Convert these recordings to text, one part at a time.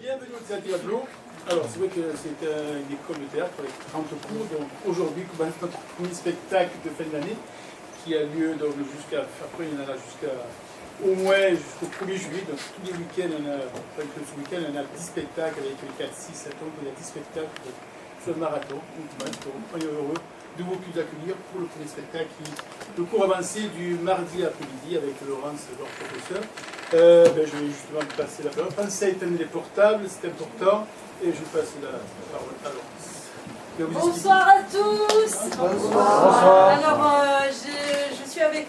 bienvenue au Théâtre Diablo. Alors, c'est vrai que c'est une école de théâtre avec 30 cours. Donc, aujourd'hui, commence notre premier spectacle de fin d'année qui a lieu donc, après, il y en a au moins jusqu'au 1er juillet. Donc, tous les week-ends, ce week-end, on a 10 spectacles avec 4, 6, 7 ans. Il y a 10 spectacles sur le marathon. Donc, on est heureux de vous accueillir pour le premier spectacle, le cours avancé du mardi après-midi avec Laurence, leur professeur. Je vais justement passer la parole. Pensez à éteindre les portables, c'est important. Et je passe la parole à Laurence. Bonsoir à tous. Bonsoir. Alors, je suis avec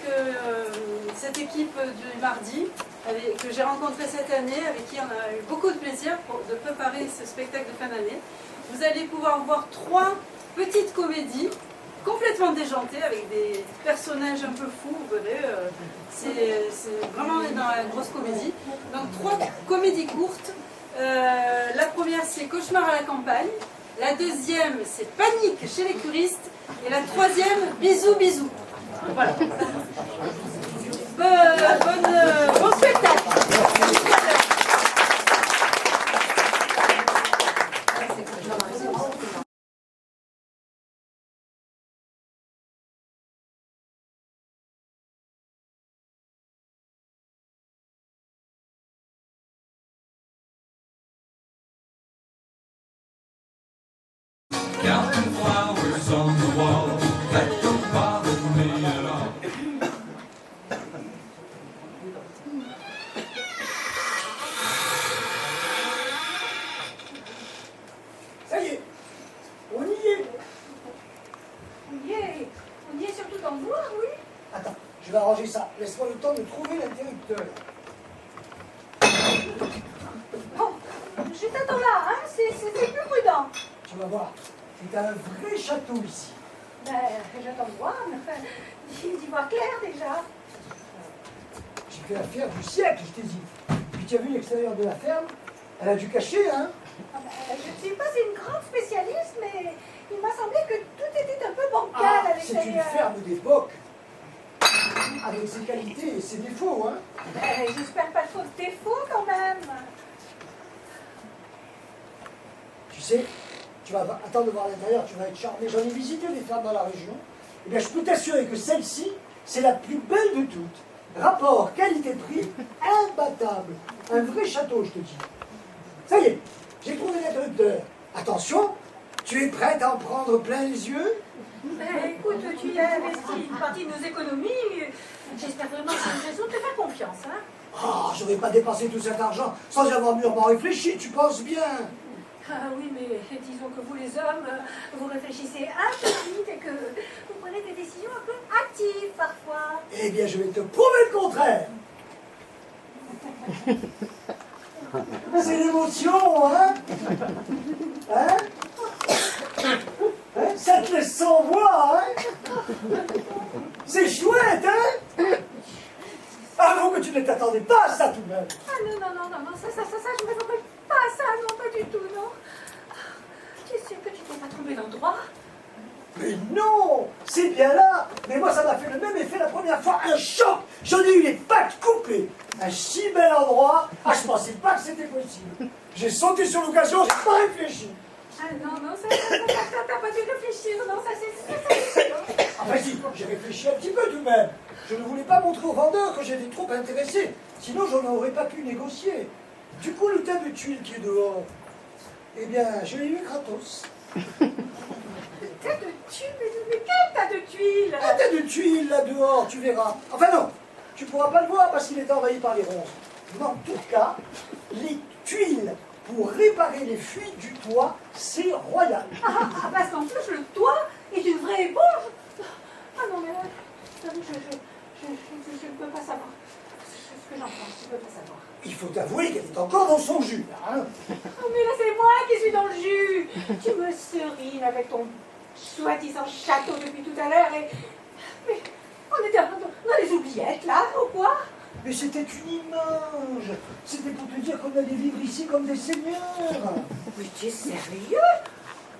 cette équipe du mardi que j'ai rencontrée cette année, avec qui on a eu beaucoup de plaisir de préparer ce spectacle de fin d'année. Vous allez pouvoir voir 3 petites comédies complètement déjantées avec des personnages un peu fous, vous verrez. C'est vraiment dans la grosse comédie. Donc 3 comédies courtes. La première c'est Cauchemar à la campagne, la deuxième c'est Panique chez les curistes et la troisième Bisous bisous. Voilà. Bon spectacle. Counting flowers on the wall, that don't bother me at all. Ça y est, on y est. On y est surtout dans le noir, oui. Attends, je vais arranger ça. Laisse-moi le temps de trouver l'interrupteur. Bon, je t'attends là, hein, c'est plus prudent. Tu vas voir, c'est un vrai château ici. Ben, j'attends de voir, mais enfin, d'y voir clair déjà. J'ai fait l'affaire du siècle, je t'ai dit. Puis tu as vu l'extérieur de la ferme? Elle a dû cacher, hein? Ah ben, je ne suis pas une grande spécialiste, mais il m'a semblé que tout était un peu bancal Ah, à c'est l'extérieur. une ferme d'époque. Avec ses qualités et ses défauts, hein? Ben, j'espère pas trop de défauts quand même. Tu sais, tu vas attendre de voir l'intérieur, tu vas être charmé. J'en ai visité des fermes dans la région. Eh bien, je peux t'assurer que celle-ci, c'est la plus belle de toutes. Rapport qualité-prix imbattable. Un vrai château, je te dis. Ça y est, j'ai trouvé l'interrupteur. Attention, tu es prête à en prendre plein les yeux? Ben, écoute, tu y as investi une partie de nos économies. J'espère vraiment que c'est une raison de te faire confiance, hein. Ah, je n'aurais pas dépensé tout cet argent sans y avoir mûrement réfléchi, tu penses bien. Ah oui, mais disons que vous les hommes, vous réfléchissez un peu vite et que vous prenez des décisions un peu hâtives parfois. Eh bien, je vais te prouver le contraire. C'est l'émotion, hein? Hein? Hein? Ça te laisse sans voix, hein? C'est chouette, hein? Avoue que tu ne t'attendais pas à ça tout de même. Ah non, ça, je ne m'attendais pas à ça, non, pas du tout, non. Tu es sûr que tu t'es pas trompé d'endroit? Mais non! C'est bien là! Mais moi, ça m'a fait le même effet la première fois, un choc! J'en ai eu les pattes coupées! Un si bel endroit! Ah, je pensais pas que c'était possible! J'ai sauté sur l'occasion, j'ai pas réfléchi! Ah non, ça, t'as pas dû réfléchir, non, ça c'est sûr. Enfin si, j'ai réfléchi un petit peu tout de même. Je ne voulais pas montrer au vendeur que j'étais trop intéressé, sinon je n'aurais pas pu négocier. Du coup, le tas de tuiles qui est dehors, eh bien, je l'ai eu gratos. Tas de tuiles, mais quel tas de tuiles? Un tas de tuiles là dehors, tu verras. Enfin non, tu pourras pas le voir parce qu'il est envahi par les ronces. Mais en tout cas, les tuiles pour réparer les fuites du toit, c'est royal. Parce qu'en plus, le toit est une vraie éponge. Ah non, mais là, je ne peux pas savoir ce que j'en pense, je ne peux pas savoir. Il faut avouer qu'elle est encore dans son jus, là, hein. Oh, mais là, c'est moi qui suis dans le jus. Tu me serines avec ton soi-disant château depuis tout à l'heure et... Mais on était dans les oubliettes, là, ou quoi? Mais c'était une image. C'était pour te dire qu'on allait vivre ici comme des seigneurs. Mais tu es sérieux?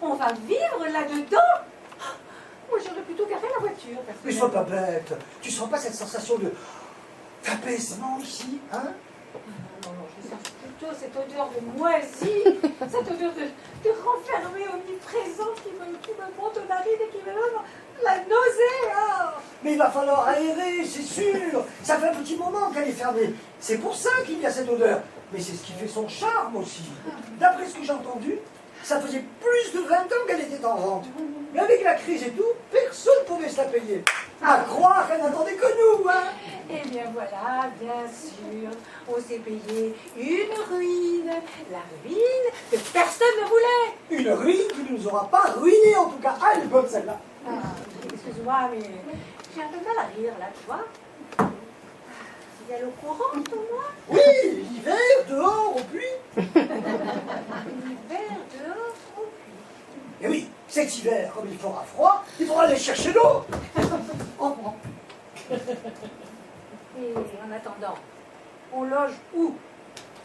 On va vivre là-dedans? Moi, j'aurais plutôt garé la voiture. Mais sois pas bête. Tu sens pas cette sensation de d'apaisement ici, hein? Non, je sens plutôt cette odeur de moisi, cette odeur de renfermé omniprésent qui me monte aux narines et qui me donne la nausée. Oh. Mais il va falloir aérer, c'est sûr. Ça fait un petit moment qu'elle est fermée. C'est pour ça qu'il y a cette odeur. Mais c'est ce qui fait son charme aussi. D'après ce que j'ai entendu, ça faisait plus de 20 ans qu'elle était en vente. Mais avec la crise et tout, personne ne pouvait se la payer. À croire qu'elle n'attendait que nous, hein. Eh bien voilà, bien sûr, on s'est payé une ruine, la ruine que personne ne voulait. Une ruine qui ne nous aura pas ruinés, en tout cas. Ah, elle est bonne celle-là. Ah, excuse-moi, mais j'ai un peu mal à rire là, tu vois. Il y a l'eau courante au moins. Oui, l'hiver, dehors, au puits. L'hiver dehors au puits. Et oui, cet hiver, comme il fera froid, il faudra aller chercher l'eau. Oh, bon. Et en attendant, on loge où?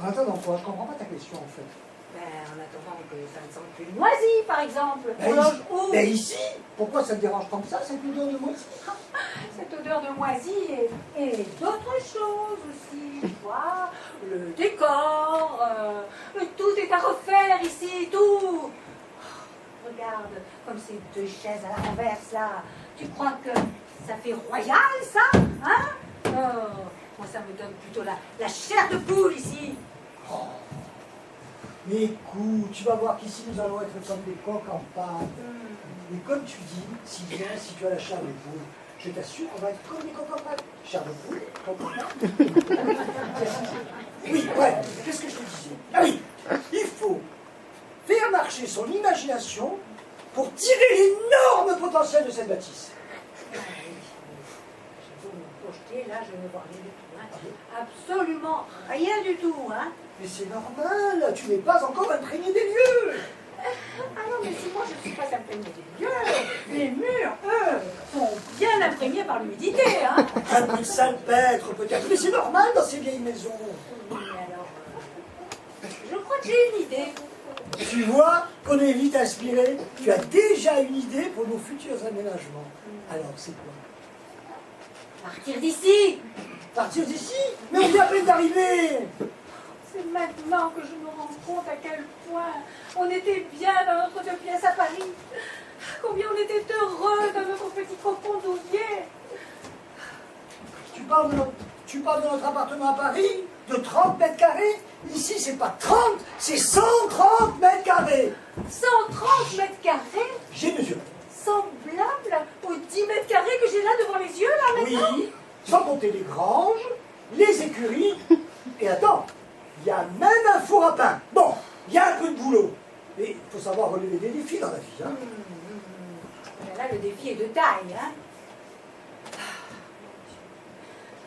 En attendant quoi? Je comprends pas ta question en fait. Ben, en attendant que ça ne sente plus moisi, par exemple. Ben, On loge où? Mais ici, pourquoi ça te dérange comme ça, cette odeur de moisi? Cette odeur de moisi et d'autres choses aussi, tu vois, le décor, tout est à refaire ici, tout. Oh, regarde, comme ces deux chaises à la renverse là, tu crois que ça fait royal ça, hein? Oh, moi ça me donne plutôt la chair de poule ici. Oh. Mais écoute, tu vas voir qu'ici nous allons être comme des coqs en pâte. Et comme tu dis, si bien, si tu as la chair de poule, je t'assure qu'on va être comme des coqs en pâte. Chair de poule, coq en pâte. Oui, ouais, qu'est-ce que je te disais? Ah oui, il faut faire marcher son imagination pour tirer l'énorme potentiel de cette bâtisse. J'ai beau me projeter, là je ne vois rien du tout, hein. Absolument rien du tout, hein. Mais c'est normal, tu n'es pas encore imprégné des lieux. Ah non, mais si moi je ne suis pas imprégnée des lieux, les murs, eux, sont bien imprégnés par l'humidité, hein. Un peu de salpêtre peut-être, mais c'est normal dans ces vieilles maisons. Mais alors, je crois que j'ai une idée. Tu vois qu'on est vite inspiré. Tu as déjà une idée pour nos futurs aménagements. Alors, c'est quoi? Partir d'ici. Partir d'ici? Mais on vient à peine d'arriver. C'est maintenant que je me rends compte à quel point on était bien dans notre deux pièces à Paris. Combien on était heureux dans notre petit cocon d'ouvrier. Tu parles de notre appartement à Paris? De 30 mètres carrés? Ici, c'est pas 30, c'est 130 mètres carrés. 130 mètres carrés, J'ai mesuré. semblable aux 10 mètres carrés que j'ai là devant les yeux, là, maintenant. Oui, sans compter les granges, les écuries. Et attends, il y a même un four à pain. Bon, il y a un peu de boulot. Mais il faut savoir relever des défis dans la vie. Hein. Mais là, le défi est de taille, hein.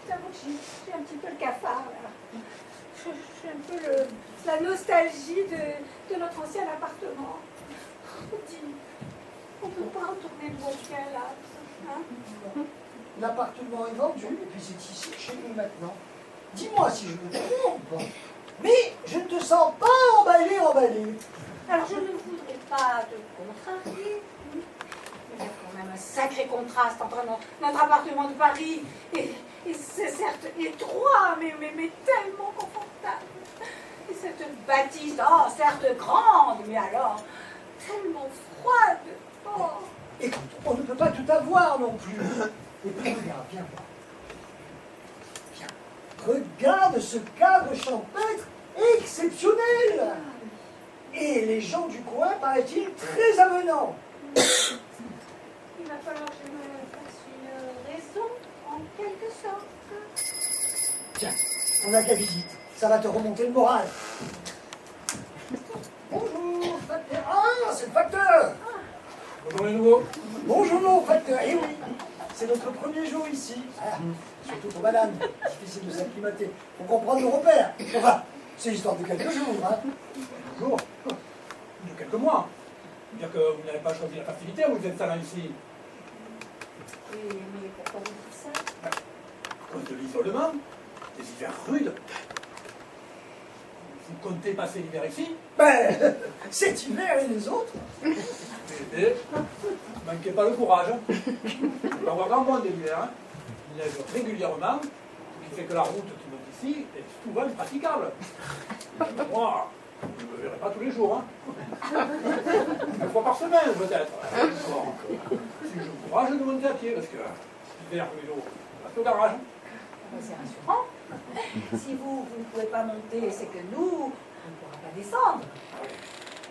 J'avoue que j'ai un petit peu le cafard, là. J'ai un peu la nostalgie de notre ancien appartement. Dis, on ne peut pas retourner le bon pied là. Hein? L'appartement est vendu et puis c'est ici chez nous maintenant. Dis-moi si je me trompe. Mais je ne te sens pas emballé. Alors je ne voudrais pas te contrarier. Mais il y a quand même un sacré contraste entre notre appartement de Paris et c'est certes étroit, mais tellement confortable. Et cette bâtisse, oh, certes grande, mais alors tellement froide. Oh. Écoute, on ne peut pas tout avoir non plus. Et puis regarde, viens voir. Viens. Regarde ce cadre champêtre exceptionnel. Et les gens du coin, paraît-il, très avenants. Il va falloir que je me fasse une raison, en quelque sorte. Tiens, on a de la visite. Ça va te remonter le moral. Bonjour, facteur. Ah, c'est le facteur. Bonjour les nouveaux. Bonjour, facteur. Eh oui, c'est notre premier jour ici. Ah, surtout pour madame. Difficile de s'acclimater. Faut comprendre nos repères. Enfin, c'est l'histoire de quelques jours, hein. Bonjour. De quelques mois. Dire que vous n'avez pas choisi la facilité, vous êtes ça là ici. Oui, mais pourquoi vous dites ça? À cause de l'isolement, des hivers rudes. Vous comptez passer l'hiver ici? Ben, cet hiver et les autres. Et manquez pas le courage. On va avoir grand monde l'hiver. Hein. Il neige régulièrement, ce qui fait que la route qui monte ici est souvent impraticable. Moi, je ne me verrai pas tous les jours. Hein. Une fois par semaine, peut-être. Bon, si je courage de monter à pied, parce que l'hiver, le vélo, pas au garage. C'est rassurant. Si vous ne pouvez pas monter, c'est que nous, on ne pourra pas descendre.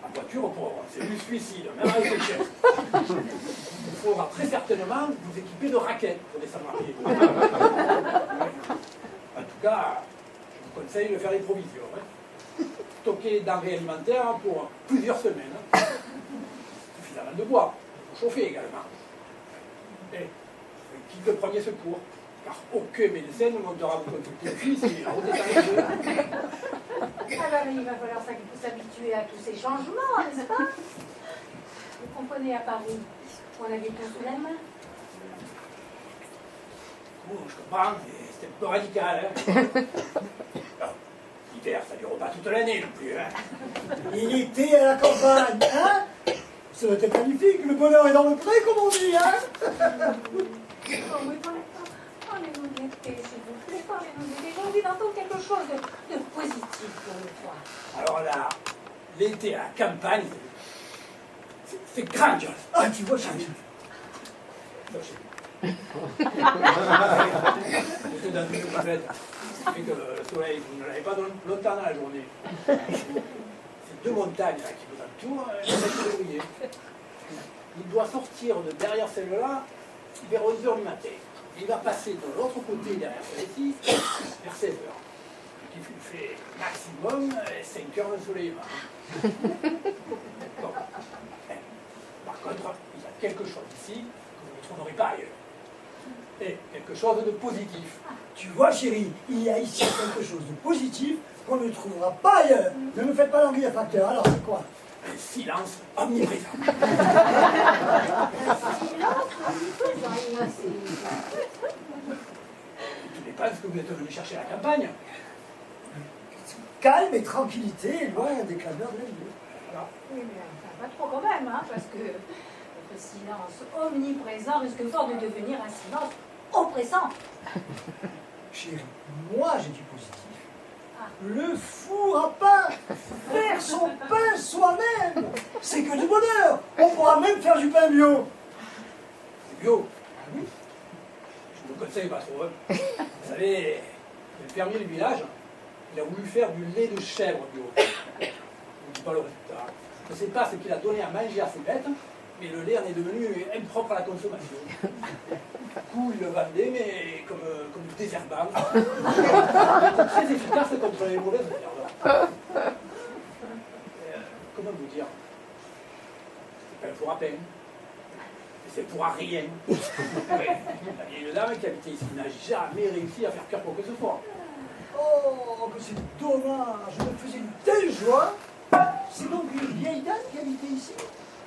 En voiture, pauvre, c'est du suicide, même avec les chaises. Il faudra très certainement vous équiper de raquettes pour descendre à pied. En tout cas, je vous conseille de faire des provisions. Hein. Stocker des denrées alimentaires pour plusieurs semaines. Hein. Suffisamment de bois, pour chauffer également. Et quitte le premier secours, car aucun médecin ne montera vous consulter ici si la route est arrêtée. Alors il va falloir s'habituer à tous ces changements, n'est-ce pas? Vous comprenez, à Paris, on avait tout sous la main. Bon, je comprends, mais c'est un peu radical. Hein. L'hiver, ça ne dure pas toute l'année non plus. Hein. Il était à la campagne, hein? Ça doit être magnifique, le bonheur est dans le pré, comme on dit, hein? Oh, mais parlez-nous de l'été, s'il vous plaît, parlez-nous de l'été. J'ai envie d'entendre quelque chose de positif pour le soir. Alors là, l'été à la campagne, c'est grandiose. Ah, tu vois, chérie. J'étais dans une complète. Et que le soleil, vous ne l'avez pas longtemps dans la journée. C'est deux montagnes là, qui vous entourent, et ça fait briller. Il doit sortir de derrière celle-là vers 11h du matin. Il va passer de l'autre côté derrière celle-ci vers 16h. Il fait maximum 5 heures d'ensoleillement. Bon. Par contre, il y a quelque chose ici que vous ne trouverez pas ailleurs. Et quelque chose de positif. Tu vois, chérie, il y a ici quelque chose de positif qu'on ne trouvera pas ailleurs. Ne me faites pas languir à facteur, alors c'est quoi? Un silence omniprésent. Tout dépend de ce que vous êtes venu chercher à la campagne. Calme et tranquillité, loin des clameurs de la ville. Voilà. Oui, mais enfin, pas trop quand même, hein, parce que votre silence omniprésent risque fort de devenir un silence oppressant. Chérie, moi j'ai du positif. Le four à pain, faire son pain soi-même, c'est que du bonheur. On pourra même faire du pain bio. C'est bio. Oui. Je ne vous conseille pas trop. Hein. Vous savez, le fermier du village, il a voulu faire du lait de chèvre bio. Je ne vous dis pas le résultat. Je ne sais pas ce qu'il a donné à manger à ses bêtes, mais le lait en est devenu impropre à la consommation. Du coup, il le vendait, mais comme du désherbant. Très efficace contre les mauvaises herbes. Comment vous dire? C'est pas un four à pain. C'est pour rien. Oui. La vieille dame qui habitait ici n'a jamais réussi à faire cuire quoi que ce soit. Oh, que c'est dommage, je me faisais une telle joie. C'est donc une vieille dame qui habitait ici?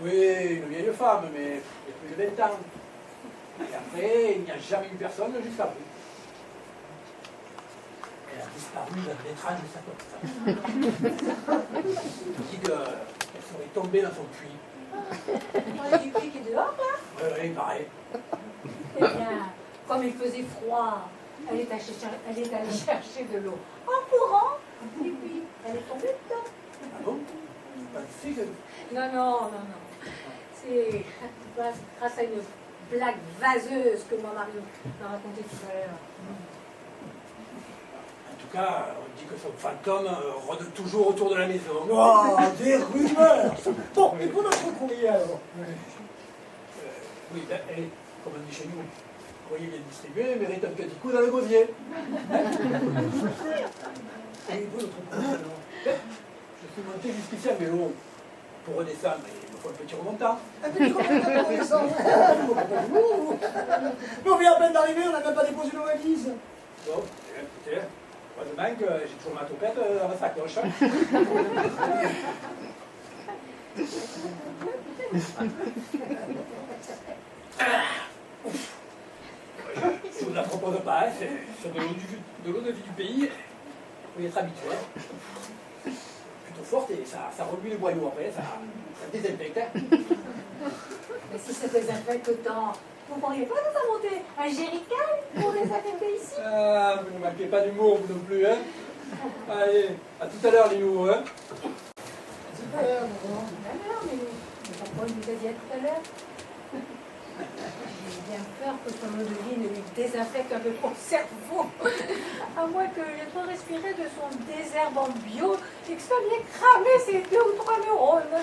Oui, une vieille femme, mais il y a plus de 20 ans. Et après, il n'y a jamais eu personne jusqu'à vous. Elle a disparu dans l'étrange de sa côte. Il dit qu'elle serait tombée dans son puits. On a du pied qui est dehors, là? Oui, il paraît. Eh bien, comme il faisait froid, elle est allée chercher de l'eau en courant, et puis elle est tombée dedans. Ah bon? C'est que... Non. C'est grâce à une blague vaseuse que mon mari m'a racontée tout à l'heure. En tout cas, on dit que son fantôme rôde toujours autour de la maison. Oh, des rumeurs. Bon, et pour notre courrier alors? Oui, ben, comme on dit chez nous, le courrier bien distribué mérite un petit coup dans le gosier. Et pour notre courrier alors? Je suis monté jusqu'ici à vélo. Pour redescendre, il me faut un petit remontant. Un petit commentaire pour descendre. Mais on vient à peine d'arriver, on n'a même pas déposé nos valises. Bon, écoutez, heureusement que j'ai toujours ma toupette dans ma sacoche. Hein. Je vous la propose pas, hein, c'est de l'eau de vie du pays. Il faut y être habitué. Plutôt forte et ça remue les boyaux après, ça désinfecte. Hein. Mais si ça désinfecte autant, vous ne pourriez pas nous inventer un jerrycan pour désinfecter ici? Ah, vous ne manquez pas d'humour, vous non plus, hein. Allez, à tout à l'heure les nouveaux, hein. Tout à l'heure, mais pourquoi il vous a dit à tout à l'heure? J'ai bien peur que son eau de vie ne lui désinfecte un peu son cerveau. À moins qu'il ait trop respiré de son désherbant bio et que ça vienne cramer ses 2 ou 3 neurones.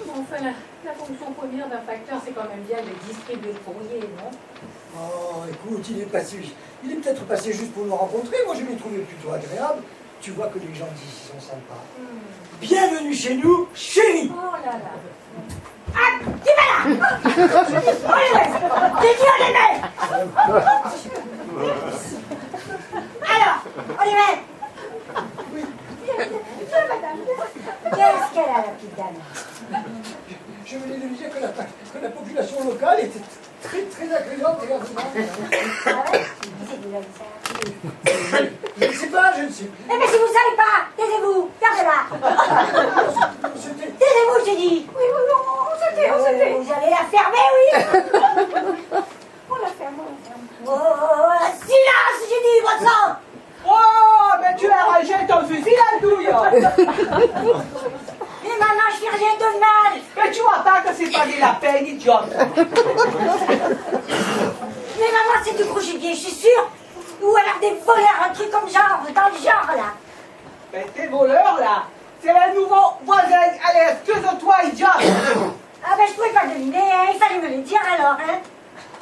Bon, enfin, la fonction première d'un facteur, c'est quand même bien de distribuer le courrier, non? Oh, écoute, il est peut-être passé juste pour nous rencontrer. Moi, je l'ai trouvé plutôt agréable. Tu vois que les gens d'ici sont sympas. Bienvenue chez nous, chérie. Oh là là. Ah, qui va là? Oliver, j'ai dit Oliver. Alors, Oliver. Oui. Madame, qu'est-ce qu'elle a, la petite dame? Je venais de lui dire que la population locale était très très accueillante et agréable. Ah ouais? Qui c'est qui vous a dit ça? Je ne sais pas, je ne sais plus. Eh bien, si vous ne savez pas, taisez-vous, fermez-la. Taisez-vous, j'ai dit. Oui, on s'était. Vous allez la fermer, oui. On la ferme, on la ferme. Oh, silence, j'ai dit, votre sang. Oh, mais tu as rangé ton fusil à douille. Et maintenant, je fais rien de mal. Mais tu vois pas que c'est pas de la peine, idiote. Mais maman, c'est du croche-pied, je suis sûre. Ou alors des voleurs, un truc comme genre, dans le genre, là. Mais tes voleurs, là, c'est les nouveaux voisins. Allez, excuse-toi, idiote. Ah ben, je pouvais pas deviner, hein. Il fallait me le dire alors, hein.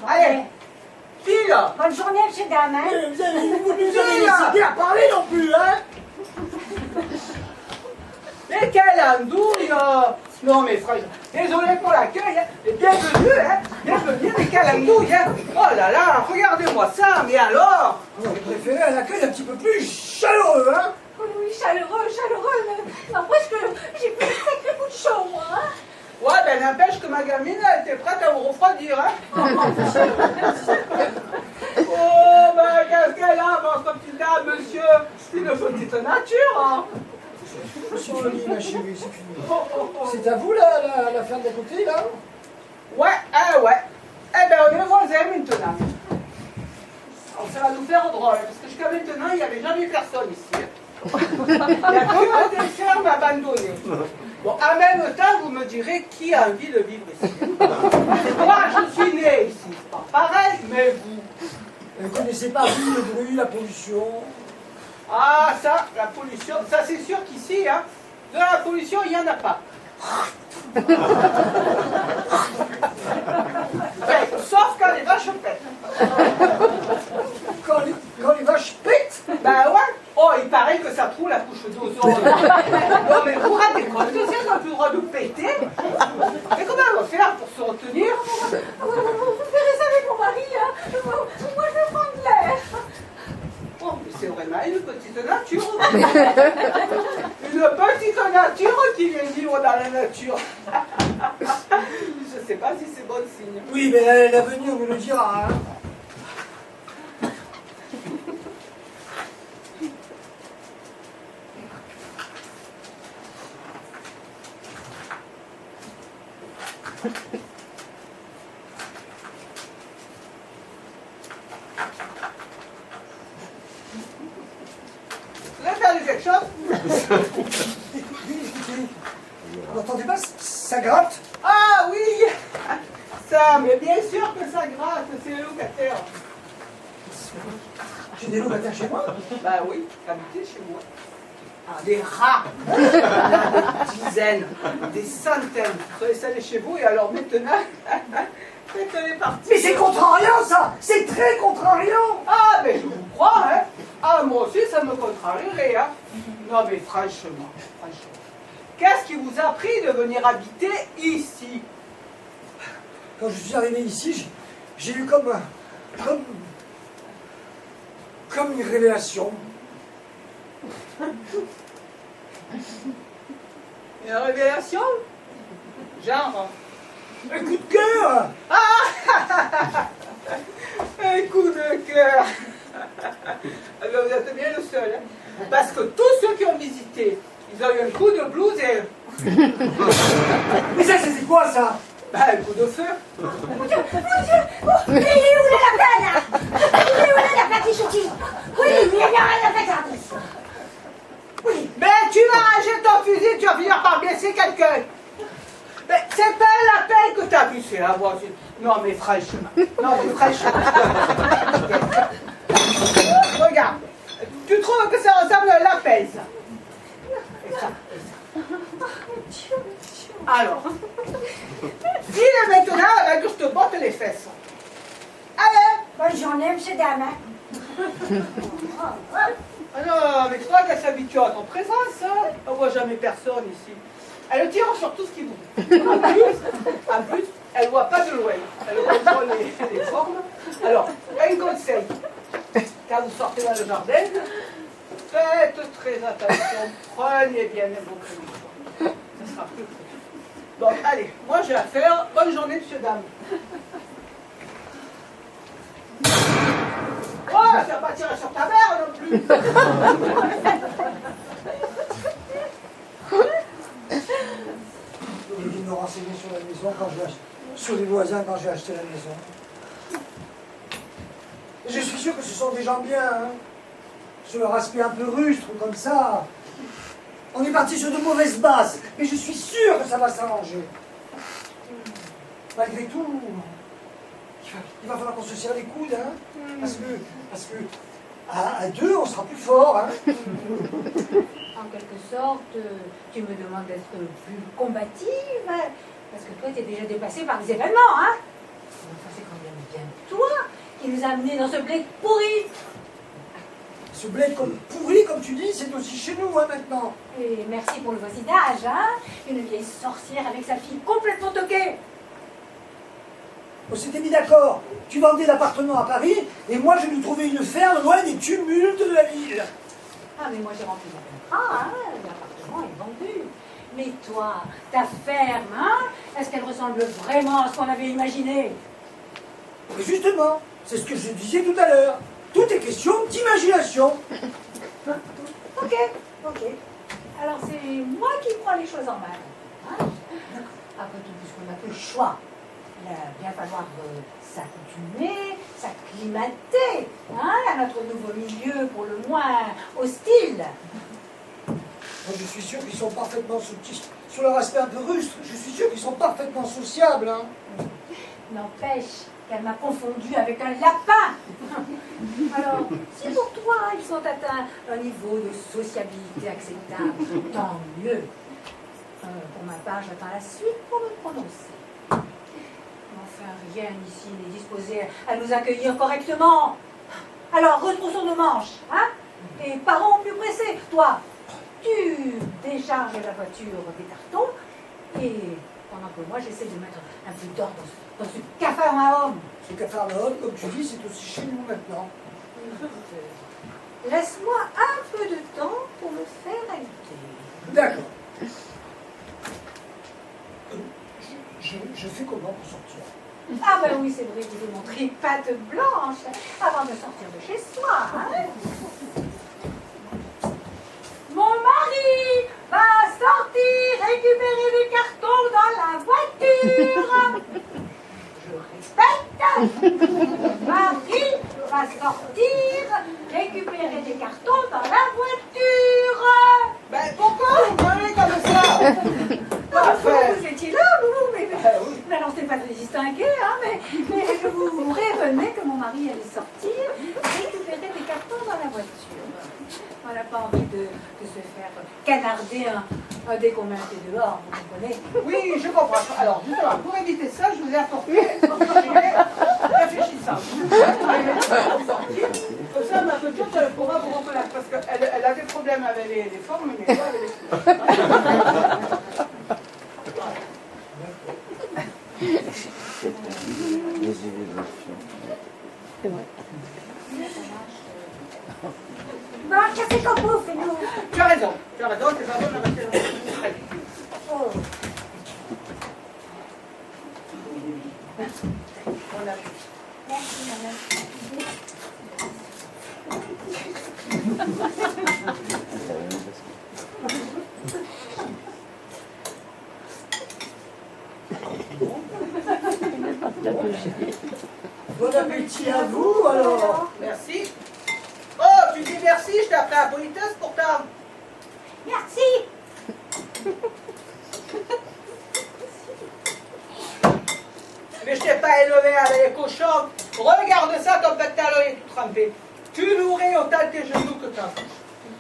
Allez, file. Bonne journée, monsieur dame, hein. Vous nous avez décidé à parler non plus, hein? Mais quelle andouille. Non, mais frère, désolé pour l'accueil, hein. Et bienvenue, hein. Bienvenue, mais quelle andouille, hein. Oh là là, regardez-moi ça, mais alors. J'aurais préféré un accueil un petit peu plus chaleureux, hein? Oui, chaleureux, mais n'empêche que j'ai pris un sacré coup de chaud, moi. Hein. Ouais, ben n'empêche que ma gamine, elle était prête à vous refroidir, hein. Oh, ben qu'est-ce qu'elle a, votre petite dame, monsieur. C'est une petite nature, hein. C'est fini, ma chérie, c'est fini. C'est à vous, la ferme d'à côté, là? Ouais, ouais. Eh ben, on est voisins maintenant. Alors, ça va nous faire drôle, parce que jusqu'à maintenant, il n'y avait jamais personne ici. Il n'y a que des fermes abandonnées. Bon, en même temps, vous me direz qui a envie de vivre ici. Moi, je suis né ici. C'est pas pareil, mais vous. Vous ne connaissez pas le bruit, la pollution? Ah, ça, la pollution, ça c'est sûr qu'ici, hein, de la pollution, il n'y en a pas. Ouais, sauf quand les vaches pètent. Quand les vaches pètent? Ben ouais. Oh, il paraît que ça trouve la couche d'ozone. Non, mais vous vous rendez compte que c'est qu'on a plus le droit de péter? Mais comment on va faire pour se retenir? Vous verrez ça avec mon mari, hein. Moi, je vais prendre l'air. Oh, mais c'est vraiment une petite nature. Une petite nature qui vient vivre dans la nature. Je sais pas si c'est bon signe. Oui, mais l'avenir nous le dira, hein? Vous avez perdu quelque chose? Vous n'entendez pas? Ça gratte? Ah oui. Ça, mais bien sûr que ça gratte, c'est les locataires. J'ai des locataires chez moi? Bah oui, habitez chez moi. Ah, des rats. Des dizaines, des centaines. Vous allez installer chez vous et alors maintenant, faites-les partir. Mais c'est contrariant, ça! C'est très contrariant! Ah, mais je vous crois, hein. Ah, moi aussi, ça me contrarierait, hein. Non, mais franchement. Qu'est-ce qui vous a pris de venir habiter ici? Quand je suis arrivé ici, j'ai eu comme une révélation. Une révélation? Genre? Un coup de cœur! Un coup de cœur. Alors vous êtes bien le seul. Hein? Parce que tous ceux qui ont visité, ils ont eu un coup de blues et... Mais ça, c'est quoi, ça? Ben, un coup de feu. Il est où le lapin, là? Il est où le lapin? Mati Chouti. Oui, il n'y a rien à faire. Oui. Mais tu vas ranger ton fusil, tu vas finir par blesser quelqu'un. Mais c'est pas la peine que t'as vu, c'est la voix. Non, mais franchement. Non, mais franchement. Regarde. Tu trouves que ça ressemble à la pelle, ça? Et ça, et ça. Alors. Dis-le maintenant, avant que je te botte les fesses. Allez! Bonne journée, monsieur Dame. Ah non, mais toi, qu'elle s'habitue à ton présence, hein. On voit jamais personne ici. Elle tire sur tout ce qui bouge. En plus, elle ne voit pas de loin. Elle contrôle les formes. Alors, un conseil. Quand vous sortez dans le jardin, faites très attention. Prenez bien vos précautions. Ça sera plus cool. Bon, allez, moi j'ai affaire. Bonne journée, monsieur, dame. Oh, ça va pas tirer sur ta mère non plus. J'ai dû me renseigner sur la maison quand sur les voisins quand j'ai acheté la maison. Et je suis sûr que ce sont des gens bien, hein. Sur leur aspect un peu rustre comme ça. On est parti sur de mauvaises bases, mais je suis sûr que ça va s'arranger. Malgré tout, il va falloir qu'on se serre les coudes, hein. Parce que à deux, on sera plus fort, hein. En quelque sorte, tu me demandes d'être plus combative, parce que toi, tu es déjà dépassée par les événements, hein. Enfin, c'est quand même bien toi qui nous a amenés dans ce blé pourri. Ce blé pourri, comme tu dis, c'est aussi chez nous, hein, maintenant. Et merci pour le voisinage, hein. Une vieille sorcière avec sa fille complètement toquée. On s'était mis d'accord. Tu vendais l'appartement à Paris, et moi, je lui trouvais une ferme loin des tumultes de la ville. Ah, mais moi, j'ai rempli mon contrat, hein. L'appartement est vendu. Mais toi, ta ferme, hein, est-ce qu'elle ressemble vraiment à ce qu'on avait imaginé? Et justement, c'est ce que je disais tout à l'heure. Tout est question d'imagination. Ok. Alors, c'est moi qui prends les choses en main. Hein? Après tout, puisqu'on n'a plus le choix, il va bien falloir s'accoutumer, s'acclimater, hein, à notre nouveau milieu, pour le moins hostile. Moi, je suis sûr qu'ils sont parfaitement sur leur aspect un peu rustre. Je suis sûr qu'ils sont parfaitement sociables, hein. N'empêche qu'elle m'a confondu avec un lapin. Alors, si pour toi, ils sont atteints un niveau de sociabilité acceptable, tant mieux. Pour ma part, j'attends la suite pour me prononcer. Enfin, rien ici n'est disposé à nous accueillir correctement. Alors, retroussons nos manches, hein, et partons plus pressés. Toi, tu décharges la voiture des cartons, et pendant que moi, j'essaie de mettre un peu d'ordre dans ce capharnaüm. Ce capharnaüm, comme tu dis, c'est aussi chez nous maintenant. Laisse-moi un peu de temps pour me faire habiter. D'accord. Je fais comment pour sortir? Ah ben oui, c'est vrai, vous avez montré patte blanche avant de sortir de chez soi. Hein? Mon mari va sortir récupérer des cartons dans la voiture. Je répète, mon mari va sortir récupérer des cartons dans la voiture. Ben pourquoi vous parlez comme ça? Vous étiez là, mais lancez pas de les distinguer, hein, mais je vous prévenais que mon mari allait sortir récupérer des cartons dans la voiture. On n'a pas envie de se faire canarder un dès qu'on met un pied dehors, vous comprenez? Oui, je comprends. Alors, justement, pour éviter ça, je vous ai apporté réfléchissant. Comme ça, ma petite, elle pourra vous reconnaître, parce qu'elle avait des problèmes avec les formes, mais pas avec les... C'est vrai. Bon, qu'est-ce qu'on bouffe, nous? Tu as raison, c'est pas bon de rester dans le... Oh. On a... Merci, madame. Bon appétit à vous, alors. Merci. ça. Merci. Mais je t'ai pas élevé avec les cochons. Regarde ça, ton pantalon est tout trempé. Tu nourris autant tes genoux que ta bouche.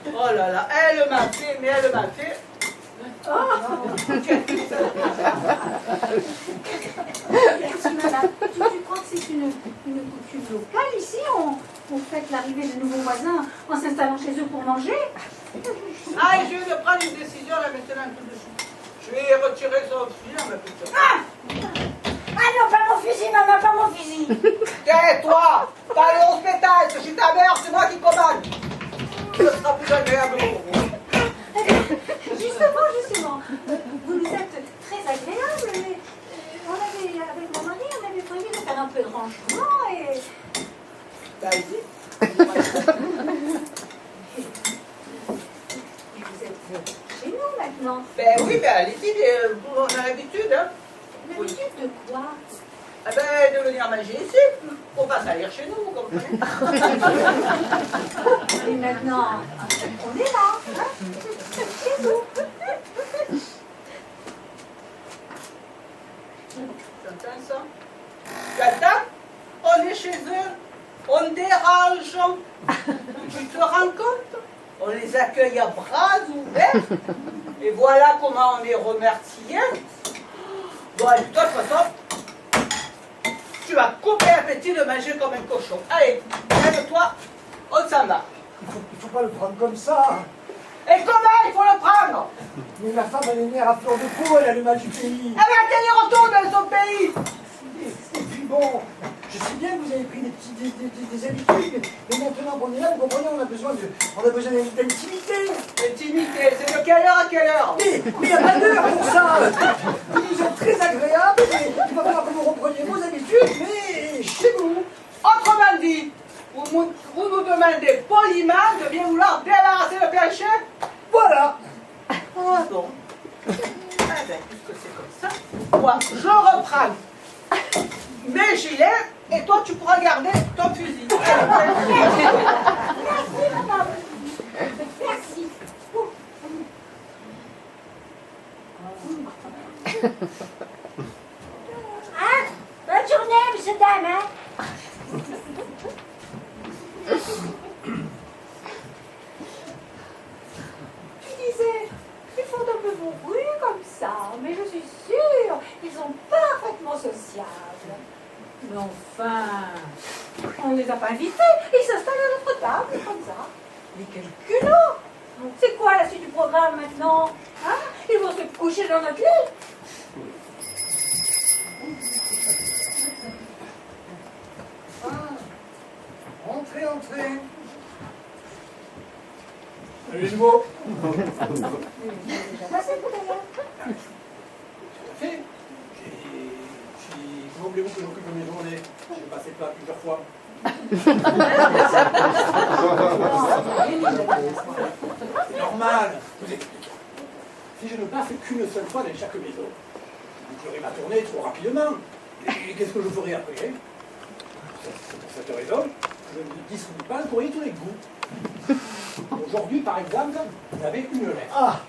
Oh là là, elle m'a fait, mais elle m'a fait. Merci madame. Tu crois que c'est une coutume locale ici? On fête l'arrivée de nouveaux voisins en s'installant chez eux pour manger? Ah, je viens de prendre une décision là maintenant tout de suite. Je vais retirer son fusil, ma petite. Ah non, pas mon fusil, maman, pas mon fusil. Tais-toi! Pas aller au spectacle, je suis ta mère, c'est moi qui commande. Ce sera plus agréable pour vous. Justement, vous nous êtes très agréable, mais avec mon mari, on avait prévu de faire un peu de rangement et... Vas-y. Vous êtes chez nous maintenant. Ben oui, ben allez-y, on a l'habitude, hein. L'habitude de quoi? Ah ben, de venir manger ici. Faut pas salir chez nous, vous comprenez? Et maintenant, on est là, hein? Chez nous. T'entends ça? T'entends? On est chez eux, on dérange. Tu te rends compte? On les accueille à bras ouverts. Et voilà comment on les remercie. Bon, allez, de toute façon, tu vas couper l'appétit de manger comme un cochon. Allez, lève-toi, on s'en va. Il faut pas le prendre comme ça. Et comment il faut le prendre? Mais ma femme, elle est née à fleur de peau, elle a le mal du pays. Eh bien, qu'elle y retourne dans son pays. Et puis bon, je sais bien que vous avez pris des habitudes, mais maintenant qu'on est là, vous comprenez, on a besoin d'intimité. Intimité, c'est de quelle heure à quelle heure? Mais il n'y a pas d'heure pour ça. Vous êtes très agréable, mais il va falloir que vous repreniez vos habitudes, mais chez vous. Autrement dit, vous nous demandez poliment de bien vouloir débarrasser le péché? Voilà. Ah bon. Ah ben, puisque c'est comme ça, moi, je reprends mes gilets et toi, tu pourras garder ton fusil. Merci, madame. Merci. Hein? Bonne journée, monsieur dame, hein? Tu disais, ils font un peu bon bruit comme ça, mais je suis sûre qu'ils sont parfaitement sociables. Mais enfin, on ne les a pas invités, ils s'installent à notre table comme ça. Mais quel culot! C'est quoi la suite du programme maintenant? Hein? Ils vont se coucher dans notre lit. Entrez, entrez. Salut les nouveaux. Déjà passé tout à l'heure. Tout à fait. Comment voulez-vous que j'occupe mes journées? J'ai passé pas plusieurs fois. C'est normal. Vous expliquez. Si je ne passe qu'une seule fois dans chaque maison, vous clorez ma tournée trop rapidement. Et qu'est-ce que je ferai après? C'est pour cette raison que je ne distribue pas le courrier tous les coups. Aujourd'hui, par exemple, vous avez une lettre. Ah,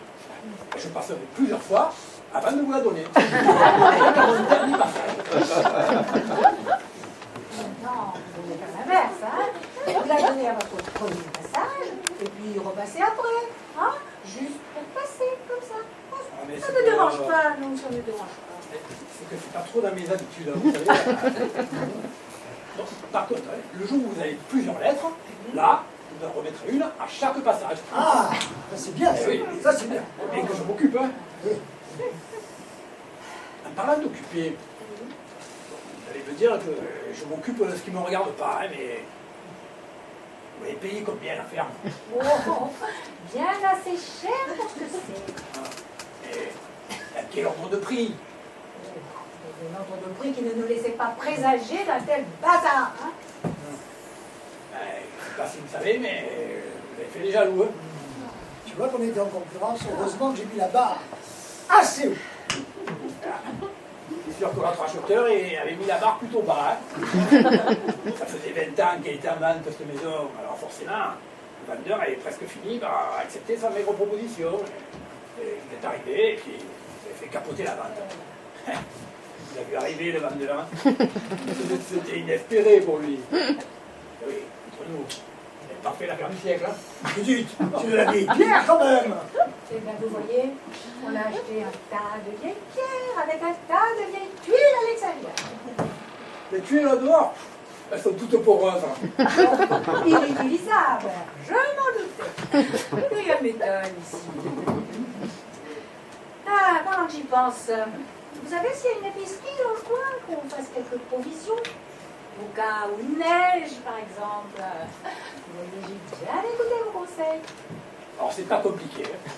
Je passerai plusieurs fois avant de vous la donner. Mon dernier passage. Non, vous voulez faire l'inverse, hein? Vous la donnez à votre premier passage, et puis repassez après, hein? Juste pour passer, comme ça. mais Ça c'est ne dérange pour, pas, non, ça ne dérange pas. C'est que c'est pas trop dans mes habitudes, hein, vous savez. Bon, par contre, hein, le jour où vous avez plusieurs lettres, là, vous en remettrez une à chaque passage. ah, ça c'est bien, ça, Oui. ça c'est bien. Et que je m'occupe, hein. Oui. En parlant d'occuper, vous allez me dire que je m'occupe de ce qui ne me regarde pas, hein, mais vous allez payer combien la ferme? Oh, bien assez cher pour ce que c'est. Et à quel ordre de prix? Un ordre de prix qui ne nous laissait pas présager d'un tel bazar, hein? Je ne sais pas si vous savez, mais vous avez fait les jaloux, hein. Tu vois qu'on était en concurrence, heureusement que j'ai mis la barre assez haut. C'est sûr que notre acheteur avait mis la barre plutôt bas. Hein. Ça faisait 20 ans qu'elle était en vente, cette maison. Alors forcément, le vendeur avait presque fini par accepter sa maigre proposition. Et il est arrivé et puis il a fait capoter la vente. Il a vu arriver le vendeur. C'était inespéré pour lui. Et oui, entre nous, il a parfait l'affaire du siècle. Hein. Tout de suite, tu nous l'as dit. Pierre, quand même. Eh bien, vous voyez, on a acheté un tas de vieilles pierres avec un tas de vieilles tuiles à l'extérieur. Les tuiles là dehors, elles sont toutes poreuses. Hein. Inutilisable, je m'en doutais. Rien ne m'étonne ici. Ah, pendant que j'y pense, vous savez s'il y a une épicerie dans le coin, qu'on fasse quelques provisions? Au cas où il neige, par exemple. Vous voyez, j'ai bien écouté vos conseils. Alors c'est pas compliqué. Hein.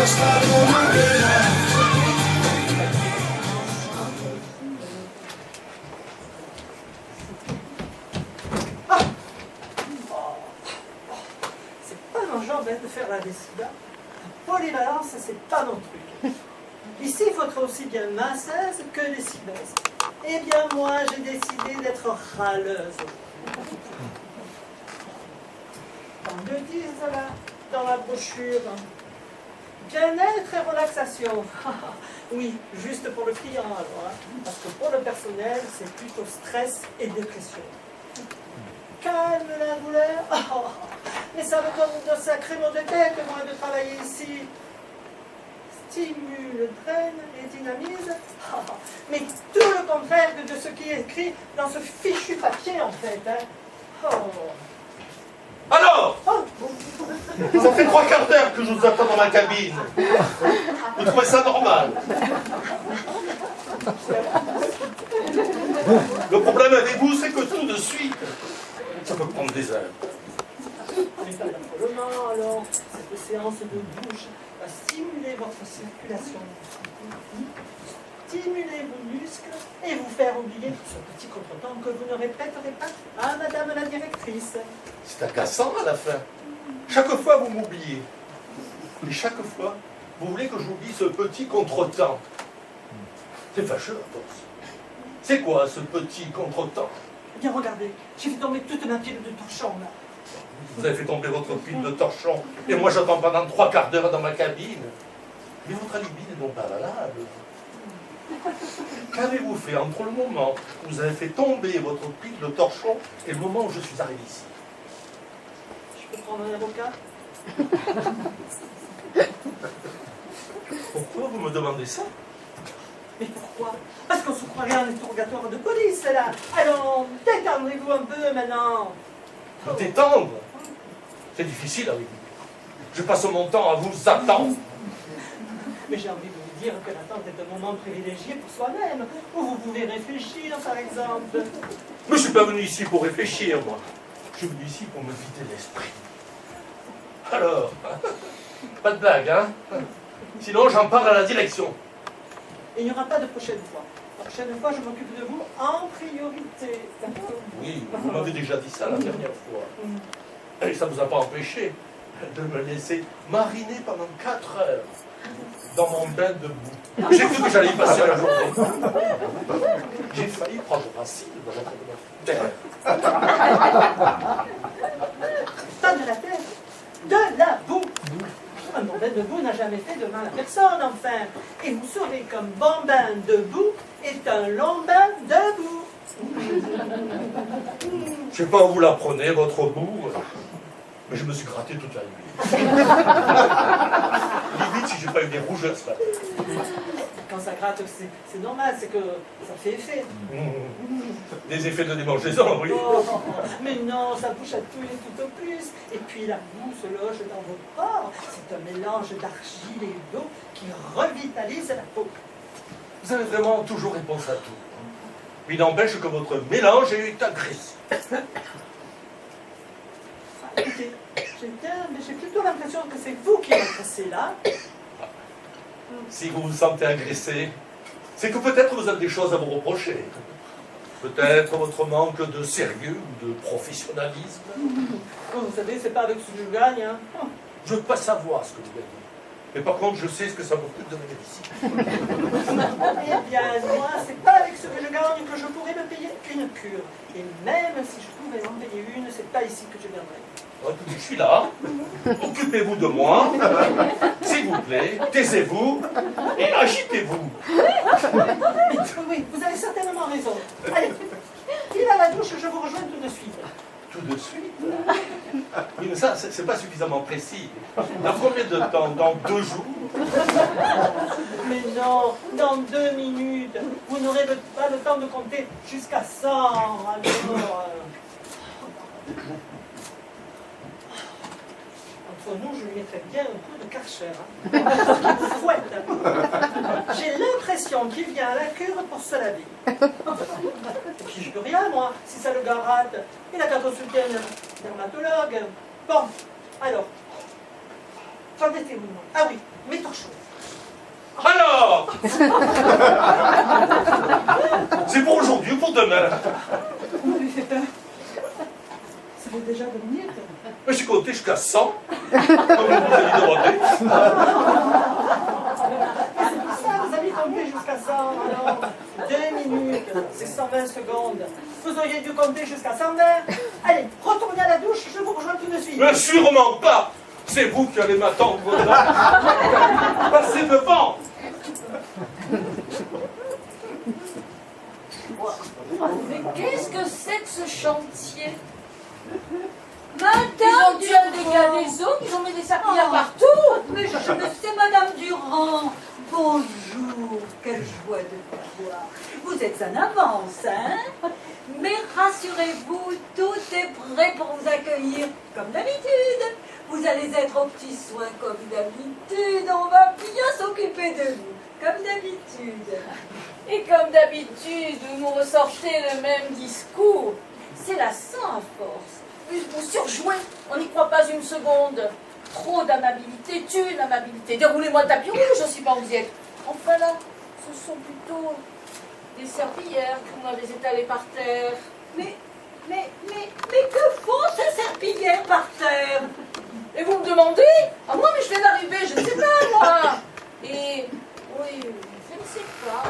C'est pas mon genre de faire la décida. La polyvalence, c'est pas mon truc. Ici, il faut être aussi bien masseuse que décideuse. Eh bien, moi, j'ai décidé d'être râleuse. Comme le disent là, dans la brochure. Bien-être et relaxation. Oui, juste pour le client alors. Hein. Parce que pour le personnel, c'est plutôt stress et dépression. Calme la douleur. Oh, mais ça me donne de sacrés maux de tête, moi, de travailler ici. Stimule, draine et dynamise. Oh, mais tout le contraire de ce qui est écrit dans ce fichu papier, en fait. Hein. Oh. Alors, Oh. ça fait 3 quarts d'heure que je vous attends dans ma cabine. Vous trouvez ça normal? Le problème avec vous, c'est que tout de suite, ça peut prendre des heures. L'état d'affolement, alors, cette séance de douche va stimuler votre circulation, stimuler vos muscles et vous faire oublier ce petit contretemps que vous ne répéterez pas à Madame la directrice. C'est agaçant à la fin. Chaque fois, vous m'oubliez. Et chaque fois, vous voulez que j'oublie ce petit contretemps. C'est fâcheux, à force. C'est quoi, ce petit contretemps? Eh bien, regardez, j'ai fait tomber toute ma pile de torchons, là. Vous avez fait tomber votre pile de torchons. Et moi, j'attends pendant 3 quarts d'heure dans ma cabine. Mais votre alibi n'est donc pas valable. Qu'avez-vous fait entre le moment où vous avez fait tomber votre pile de torchons et le moment où je suis arrivé ici? Je peux prendre un avocat? Pourquoi vous me demandez ça? Mais pourquoi? Parce qu'on se croirait en interrogatoire de police, là. Alors, détendez-vous un peu, maintenant. Me détendre? C'est difficile avec vous. Je passe mon temps à vous attendre. Mais j'ai envie de vous dire que l'attente est un moment privilégié pour soi-même, où vous pouvez réfléchir, par exemple. Mais je ne suis pas venu ici pour réfléchir, moi. Je suis venu ici pour me vider l'esprit. Alors, pas de blague, hein? Sinon, j'en parle à la direction. Il n'y aura pas de prochaine fois. La prochaine fois, je m'occupe de vous en priorité. Oui, vous m'avez déjà dit ça la dernière fois. Et ça ne vous a pas empêché de me laisser mariner pendant 4 heures dans mon bain de boue. J'ai cru que j'allais y passer la journée. J'ai failli prendre racine dans votre terre. Pas de la terre, de la boue. Un bon bain de boue n'a jamais fait de mal à personne, enfin. Et vous saurez qu'un bon bain de boue est un long bain de boue. Je ne sais pas où vous la prenez, votre boue, mais je me suis gratté toute la nuit. Limite si j'ai pas eu des rougeurs ce matin. Quand ça gratte, c'est normal, c'est que ça fait effet. Des effets de démangeaison, oui. Oh, mais non, ça bouche à tout et tout au plus. Et puis la boue se loge dans vos pores. C'est un mélange d'argile et d'eau qui revitalise la peau. Vous avez vraiment toujours réponse à tout. Mais il n'empêche que votre mélange est agressif. Écoutez, j'ai plutôt l'impression que c'est vous qui m'agressez là. Si vous vous sentez agressé, c'est que peut-être vous avez des choses à vous reprocher. Peut-être votre manque de sérieux ou de professionnalisme. Vous savez, c'est pas avec ce que je gagne. Hein. Je ne veux pas savoir ce que vous gagnez. Mais par contre, je sais ce que ça me coûte de venir ici. Eh bien, moi, c'est pas avec ce que je gagne que je pourrais me payer une cure. Et même si je pouvais en payer une, c'est pas ici que je viendrais. Écoutez, je suis là. Occupez-vous de moi. S'il vous plaît, taisez-vous et agitez-vous. Oui, vous avez certainement raison. Allez, il à la douche, je vous rejoins tout de suite. Tout de suite? Oui, mais ça, c'est pas suffisamment précis. Dans combien de temps? Dans 2 jours? Mais non, dans 2 minutes. Vous n'aurez pas le temps de compter jusqu'à 100. Alors, entre nous, je lui mettrais bien un coup de Karcher. Hein. Fouette. J'ai l'impression qu'il vient à la cure pour se laver. Et puis je peux rien, moi, si ça le garate. Il n'a qu'à consulter un dermatologue. Bon, alors, qu'en mettez-vous? Ah oui, mes torchons. Alors c'est pour aujourd'hui ou pour demain? Vous m'avez fait peur. Ça fait déjà 2 minutes. Mais j'ai compté jusqu'à 100. Comme vous avez demandé. Vous avez compté jusqu'à 100, alors 2 minutes, c'est 120 secondes. Vous auriez dû compter jusqu'à 120. Allez, retournez à la douche, je vous rejoins tout de suite. Mais sûrement pas. C'est vous qui allez m'attendre là. Passez devant. Mais qu'est-ce que c'est que ce chantier? Ils Madame ont tué un dégât des eaux, ils ont mis des serpillères partout. Mais c'est Madame Durand. Bonjour, quelle joie de vous voir. Vous êtes en avance, hein? Mais rassurez-vous, tout est prêt pour vous accueillir comme d'habitude. Vous allez être aux petits soins comme d'habitude. On va bien s'occuper de vous, comme d'habitude. Et comme d'habitude, vous nous ressortez le même discours. C'est lassant à force. Vous surjouez, on n'y croit pas une seconde. Trop d'amabilité tue l'amabilité. Déroulez-moi le tapis rouge, je sais pas où vous êtes. Enfin là, ce sont plutôt des serpillères que vous m'avez étalées par terre. Mais que font ces serpillères par terre? Et vous me demandez? Ah moi, mais je viens d'arriver, je ne sais pas, moi. Et, oui, je ne sais pas.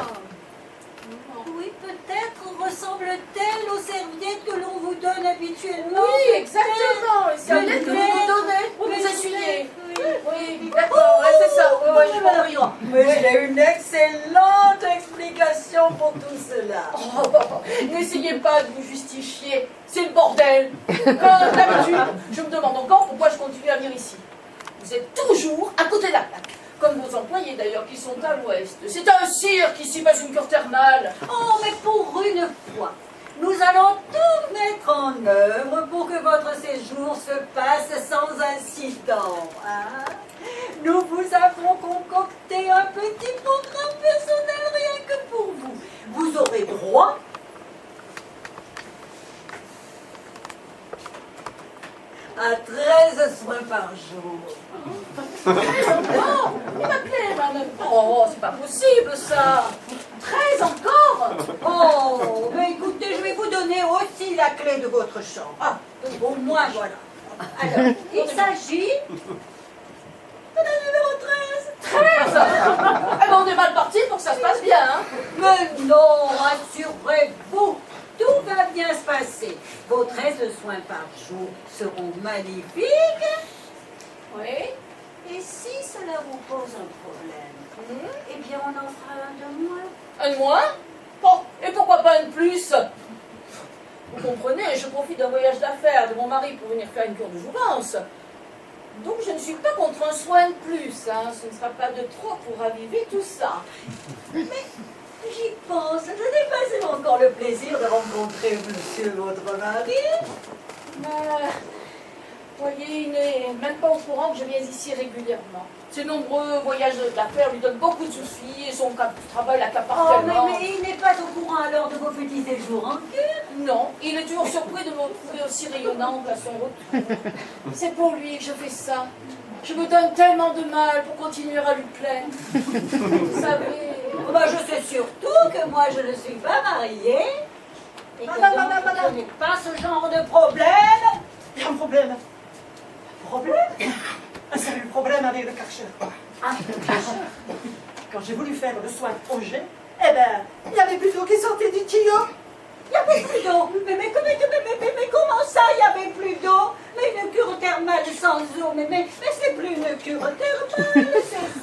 Non. Oui, peut-être ressemble-t-elle aux serviettes que l'on vous donne habituellement. Oui, exactement. Les serviettes que vous nous donnez, vous nous essuyez. Oui, d'accord, ouais, c'est ça. Oui, je comprends. Mais j'ai une excellente explication pour tout cela. Oh, n'essayez pas de vous justifier, c'est le bordel. Comme d'habitude, je me demande encore pourquoi je continue à venir ici. Vous êtes toujours à côté de la plaque, comme vos employés d'ailleurs qui sont à l'ouest. C'est un cirque ici, pas une cure thermale. Oh, mais pour une fois, nous allons tout mettre en œuvre pour que votre séjour se passe sans incident. Hein? Nous vous avons concocté un petit programme personnel rien que pour vous. Vous aurez droit à 13 soins par jour. Oh, il m'appelait, madame. Oh, c'est pas possible ça. 13 encore. Oh, mais écoutez, je vais vous donner aussi la clé de votre chambre. Ah, Au moins, voilà. Alors, il s'agit de la numéro 13. 13. Eh ben, on est mal parti pour que ça se passe bien, hein. Mais non, rassurez-vous, tout va bien se passer. Vos 13 soins par jour seront magnifiques. Oui. Et si cela vous pose un problème, eh bien, on en fera un de moins. Un de moins? Oh, et pourquoi pas un de plus? Vous comprenez, je profite d'un voyage d'affaires de mon mari pour venir faire une cure de jouvence. Donc je ne suis pas contre un soin de plus, hein. Ce ne sera pas de trop pour raviver tout ça. Mais j'y pense, je n'ai pas eu encore le plaisir de rencontrer monsieur votre mari. Mais, voyez, il n'est même pas au courant que je viens ici régulièrement. Ses nombreux voyages d'affaires lui donnent beaucoup de soucis et son travail l'accapare Oh, tellement. mais il n'est pas au courant alors de vos petits séjours en cure. Non, il est toujours surpris de me trouver aussi rayonnante à son retour. C'est pour lui que je fais ça. Je me donne tellement de mal pour continuer à lui plaire. Vous savez... Bah, je sais surtout que moi je ne suis pas mariée. Et que donc, je n'ai pas ce genre de problème. Il y a un problème. Problème? Un sérieux problème avec le Karcher. Ah, Quand j'ai voulu faire le soin de projet, eh ben, il y avait plus d'eau qui sortait du tuyau. il n'y avait plus d'eau. Mais comment ça, il n'y avait plus d'eau? Mais une cure thermale sans eau, mais c'est plus une cure thermale.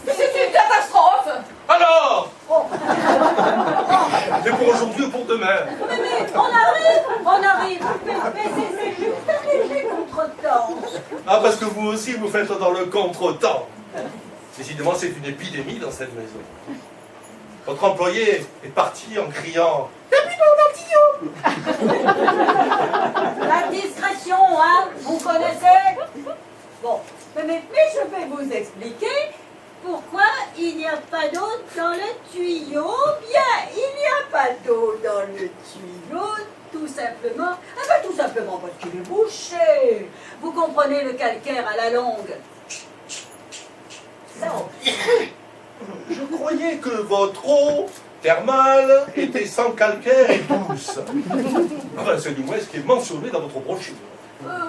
C'est une catastrophe. Alors c'est pour aujourd'hui ou pour demain? Mais on arrive. Mais c'est juste un léger contretemps. Ah, parce que vous aussi, vous faites dans le contretemps. Décidément, c'est une épidémie dans cette maison. Votre employé est parti en criant « T'as plus d'eau dans le tuyau !» La discrétion, hein, vous connaissez? Bon, mais je vais vous expliquer pourquoi il n'y a pas d'eau dans le tuyau. Bien, il n'y a pas d'eau dans le tuyau, tout simplement. Ah ben, tout simplement parce qu'il est bouché. Vous comprenez le calcaire à la longue? Je croyais que votre eau thermale était sans calcaire et douce. Enfin, c'est du moins ce qui est mentionné dans votre brochure.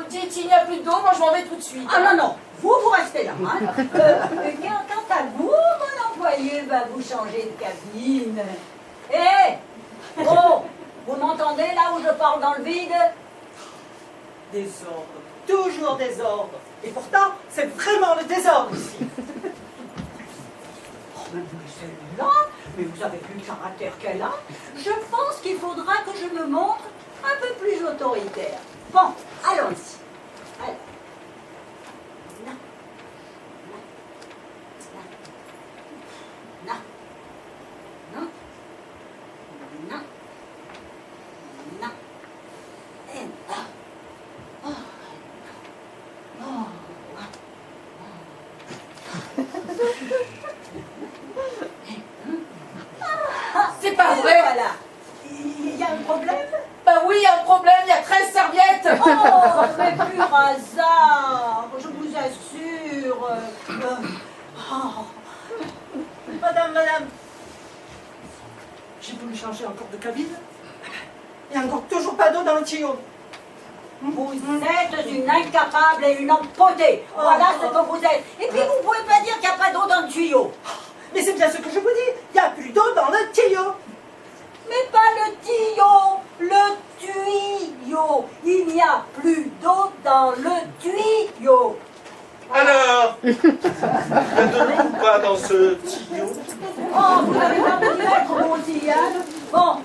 Dites, il n'y a plus d'eau, moi je m'en vais tout de suite. Ah non, non, vous restez là. Hein. Quant à vous, mon employé va vous changer de cabine. Hé Oh, vous m'entendez là où je parle dans le vide? Désordre, toujours désordre. Et pourtant, c'est vraiment le désordre ici. Oh, mais celle-là, mais vous avez vu le caractère qu'elle a. Je pense qu'il faudra que je me montre un peu plus autoritaire. Bon, allons-y. Allez. Non. Non. Non. Non. Non. Et là. Oh. Oh. C'est pas vrai. Voilà. Il y a un problème? Bah oui, il y a un problème, il y a 13 serviettes. Oh, mais pur hasard, je vous assure. Oh. Madame, j'ai voulu changer encore de cabine. Il n'y a encore toujours pas d'eau dans le tuyau. Vous êtes une incapable et une empotée. Voilà ce que vous êtes. Et puis vous pouvez pas dire qu'il n'y a pas d'eau dans le tuyau. Mais c'est bien ce que je vous dis. Il n'y a plus d'eau dans le tuyau. Mais pas le tuyau, le tuyau. Il n'y a plus d'eau dans le tuyau. Alors, il y a de l'eau ou pas dans ce tuyau? Oh, vous n'avez pas pu mettre mon petit, hein? Bon.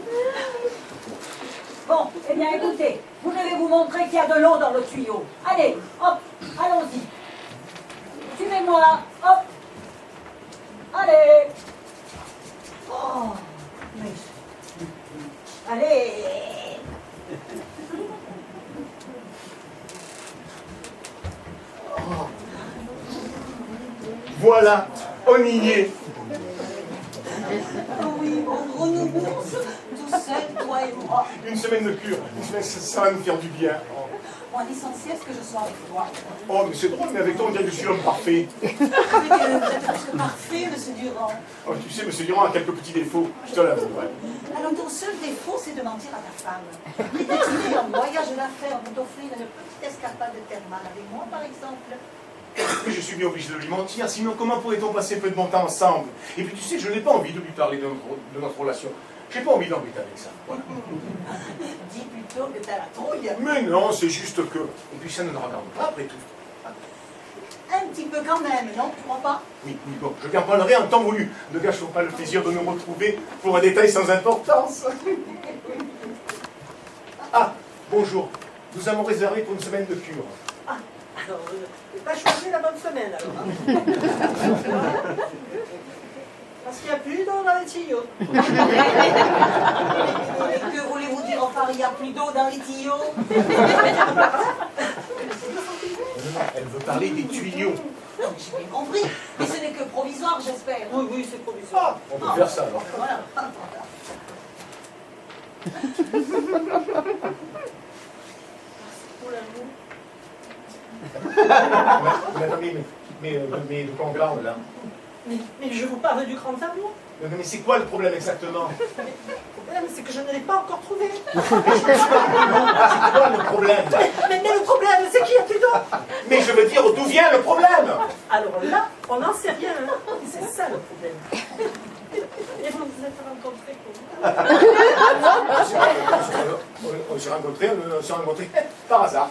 Bon, eh bien écoutez, je vais vous montrer qu'il y a de l'eau dans le tuyau. Allez, hop, allons-y. Suivez-moi, hop. Allez. Oh, mais... Allez. Voilà, on y est. Oui, on nous bourse, tout seul, toi et moi. Une semaine de cure, ça va nous faire du bien. Bon, l'essentiel, c'est que je sois avec toi. Oh, mais c'est drôle, mais avec toi, on dirait que je suis l'homme parfait. Vous êtes presque parfait, monsieur Durand. Oh, tu sais, monsieur Durand a quelques petits défauts, je te l'avoue. Ouais. Alors, ton seul défaut, c'est de mentir à ta femme. Et tu en voyage d'affaires pour t'offrir une petite escapade thermale avec moi, par exemple. Mais je suis bien obligé de lui mentir, sinon comment pourrait-on passer peu de bon temps ensemble? Et puis tu sais, je n'ai pas envie de lui parler de notre relation. J'ai pas envie d'embêter avec ça. Voilà. Dis plutôt que t'as la trouille. Mais non, c'est juste que... Et puis ça ne nous regarde pas après tout. Un petit peu quand même, non? Tu crois pas? Oui, bon, je viens parlerai en temps voulu. Ne gâchons pas le plaisir de nous retrouver pour un détail sans importance. Ah, bonjour. Nous avons réservé pour une semaine de cure. Ah, alors, pas choisi la bonne semaine alors. Hein. Parce qu'il n'y a plus d'eau dans les tuyaux. Et que voulez-vous dire enfin, il n'y a plus d'eau dans les tuyaux? Non, elle veut parler des tuyaux. Non, mais j'ai bien compris. Mais ce n'est que provisoire, j'espère. Oui, oui, c'est provisoire. On peut faire ça alors. Voilà. Mais de quoi on parle là? Mais je vous parle du grand tableau. Mais c'est quoi le problème exactement? Le problème, c'est que je ne l'ai pas encore trouvé. C'est quoi le problème? Mais le problème, c'est qu'il n'y a plus d'eau. Mais je veux dire, d'où vient le problème? Alors là, on n'en sait rien. Hein. C'est ça le problème. Et vous vous êtes rencontrés comment? On s'est rencontrés par hasard.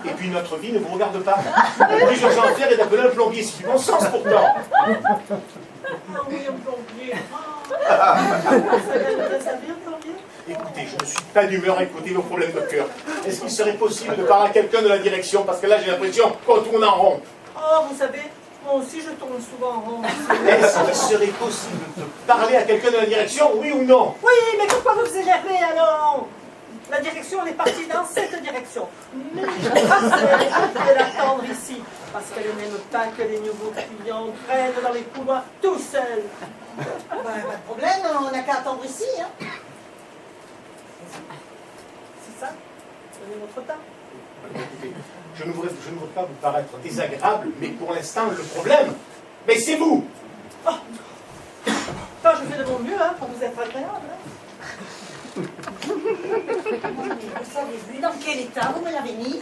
Et puis notre vie ne vous regarde pas. Le plus urgent à faire est d'appeler un plombier. C'est du bon sens pourtant. Ah oui, un plombier. Ça viendrait servir, plombier? Écoutez, je ne suis pas d'humeur à écouter vos problèmes de cœur. Est-ce qu'il serait possible de parler à quelqu'un de la direction? Parce que là, j'ai l'impression qu'on tourne en rond. Oh, vous savez, moi aussi, je tourne souvent en rond. Est-ce qu'il serait possible de parler à quelqu'un de la direction, oui ou non? Oui, mais pourquoi vous vous énervez alors? La direction, elle est partie dans cette direction. Mais je vais l'attendre ici. Parce qu'elle n'aime pas que les nouveaux clients traînent dans les couloirs tout seuls. Pas de problème, on n'a qu'à attendre ici. Hein. C'est ça? Prenez votre temps. Écoutez, je ne voudrais pas vous paraître désagréable, mais pour l'instant, le problème, Mais c'est vous. Enfin, je fais de mon mieux, hein, pour vous être agréable. Hein. Vous avez vu dans quel état vous me l'avez mis?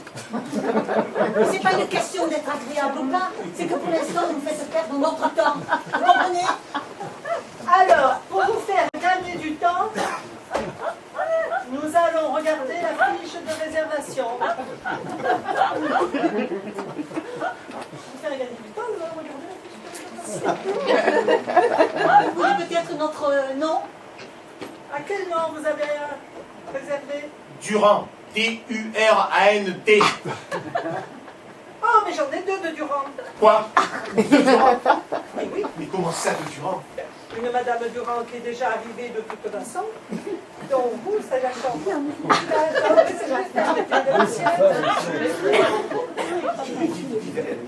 C'est pas une question d'être agréable ou pas, c'est que pour l'instant vous me faites perdre notre temps. Vous comprenez? Alors, pour vous faire gagner du temps, nous allons regarder la fiche de réservation. Vous faire gagner du temps, nous allons regarder la fiche de réservation. Vous voulez peut-être notre nom? À quel nom vous avez réservé? Durand. D-U-R-A-N-T. Oh, mais j'en ai deux de Durand. Quoi? De Durand? Mais oui, Mais comment ça, de Durand? une Madame Durand qui est déjà arrivée de toute façon. Donc vous, c'est la chambre.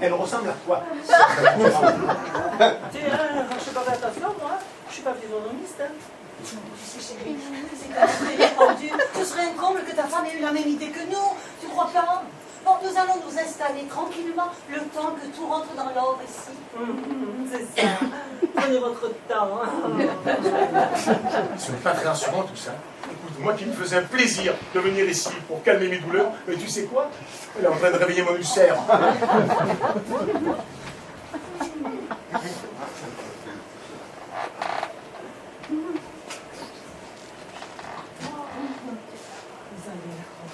Elle ressemble à quoi? Tiens, je fais pas attention, moi. Je suis pas physionomiste. Hein. Tu sais, chérie, c'est quand même très répandu. Ce serait un comble que ta femme ait eu la même idée que nous. Tu crois pas? Bon, nous allons nous installer tranquillement le temps que tout rentre dans l'ordre ici. C'est ça. Prenez votre temps. Ce n'est pas très rassurant tout ça. Écoute, moi qui me faisais un plaisir de venir ici pour calmer mes douleurs, mais tu sais quoi? Elle est en train de réveiller mon ulcère.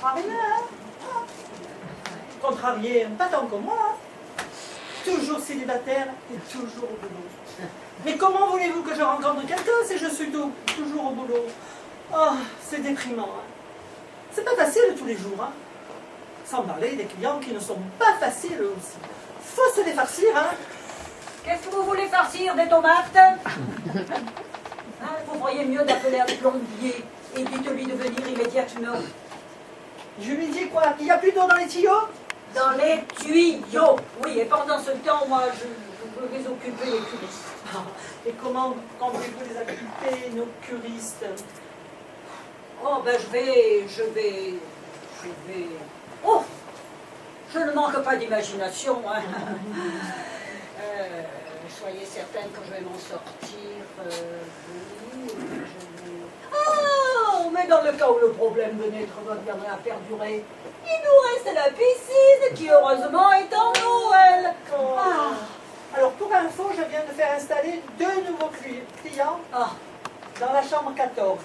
Contrarié, hein? Contrarié, pas tant que moi. Hein. Toujours célibataire et toujours au boulot. Mais comment voulez-vous que je rencontre quelqu'un si je suis toujours au boulot? Oh, c'est déprimant. Hein. C'est pas facile tous les jours. Hein. Sans parler des clients qui ne sont pas faciles aussi. Faut se les farcir, hein. Qu'est-ce que vous voulez farcir, des tomates? Hein, vous feriez mieux d'appeler un plombier et dites-lui de venir immédiatement. Je lui dis quoi? Qu'il n'y a plus d'eau dans les tuyaux? Dans les tuyaux. Oui, et pendant ce temps, moi, je vais occuper les curistes. Et comment comptez-vous les occuper, nos curistes? Oh, ben je vais... Oh, je ne manque pas d'imagination. Hein. Soyez certaine que je vais m'en sortir. Oh, mais dans le cas où le problème viendrait à perdurer, il nous reste la piscine qui heureusement est en eau, elle. Oh. Ah. Alors pour info, je viens de faire installer 2 nouveaux clients dans la chambre 14.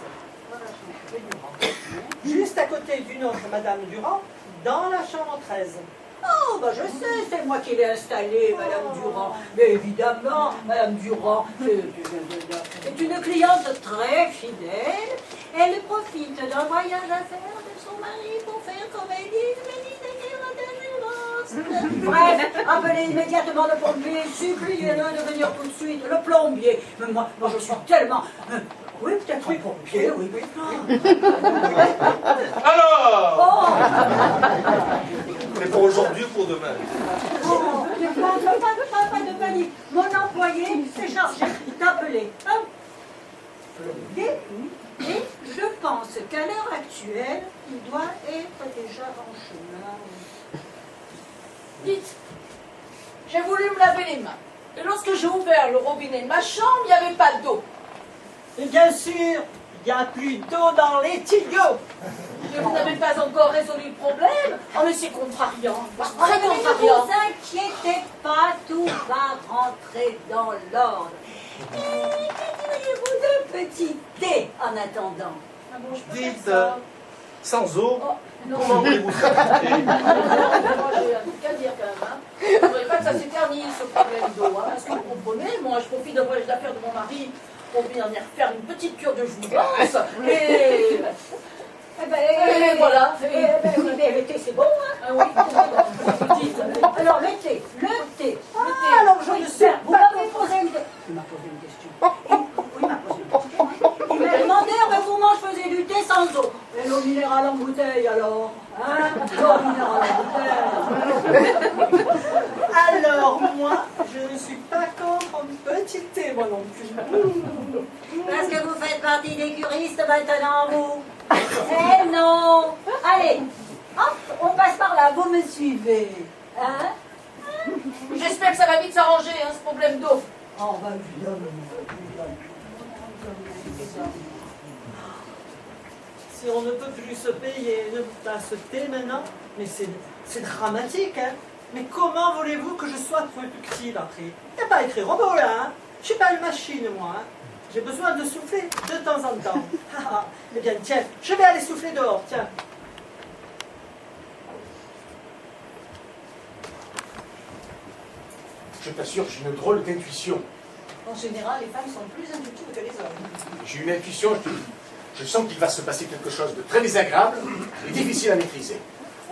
Juste à côté d'une autre Madame Durand, dans la chambre 13. Oh, bah je sais, c'est moi qui l'ai installée, Madame Durand. Mais évidemment, Madame Durand est une cliente très fidèle. Elle profite d'un voyage à faire de son mari pour faire, comme elle dit, bref, appelez immédiatement le plombier, suppliez-le de venir tout de suite. Le plombier. Mais moi je suis tellement... Oui, peut-être un pompier, oui. Alors, Oh, c'est pour aujourd'hui ou pour demain? oh, pas de panique. Mon employé s'est chargé d'appeler un plombier. Et je pense qu'à l'heure actuelle, il doit être déjà en chemin. Dites, j'ai voulu me laver les mains. Et lorsque j'ai ouvert le robinet de ma chambre, il n'y avait pas d'eau. Et bien sûr, il n'y a plus d'eau dans les tuyaux. Et vous n'avez pas encore résolu le problème? Oh, mais c'est contrariant. Très Ne vous contrariant. inquiétez pas, tout va rentrer dans l'ordre. Et que diriez-vous d'un petit thé en attendant? Ah bon, je peux Dites, faire ça. sans eau, Oh, non. comment voulez-vous faire? Moi, j'ai un truc à dire quand même. Hein. Je ne voudrais pas que ça s'éternise, ce problème d'eau. Hein. Est-ce que vous comprenez? Moi, je profite d'un voyage d'affaires de mon mari pour venir faire une petite cure de jouvence. Et voilà. Mais le thé, c'est bon, hein? Ah oui, vous dites. Alors, le thé. Alors je ne sais Vous pas. m'avez posé une question. Il m'a posé une question. Il m'a demandé vous moi je faisais du thé sans eau. Et l'eau minérale en bouteille alors. Hein? L'eau minérale en bouteille. Alors moi, je ne suis pas contre un petit thé, moi non plus. Parce que vous faites partie des curistes maintenant, vous. Eh non. Allez, hop, on passe par là, vous me suivez. Hein? J'espère que ça va vite s'arranger, hein, ce problème d'eau. Oh, bah, évidemment. Si on ne peut plus se payer une tasse de thé maintenant, mais c'est dramatique, hein. Mais comment voulez-vous que je sois productive après? Il n'y a pas écrit robot là, hein. Je suis pas une machine, moi, hein. J'ai besoin de souffler de temps en temps. Eh bien, tiens, je vais aller souffler dehors, tiens. Je t'assure, j'ai une drôle d'intuition. En général, les femmes sont plus intuitives que les hommes. J'ai une intuition, je sens qu'il va se passer quelque chose de très désagréable et difficile à maîtriser.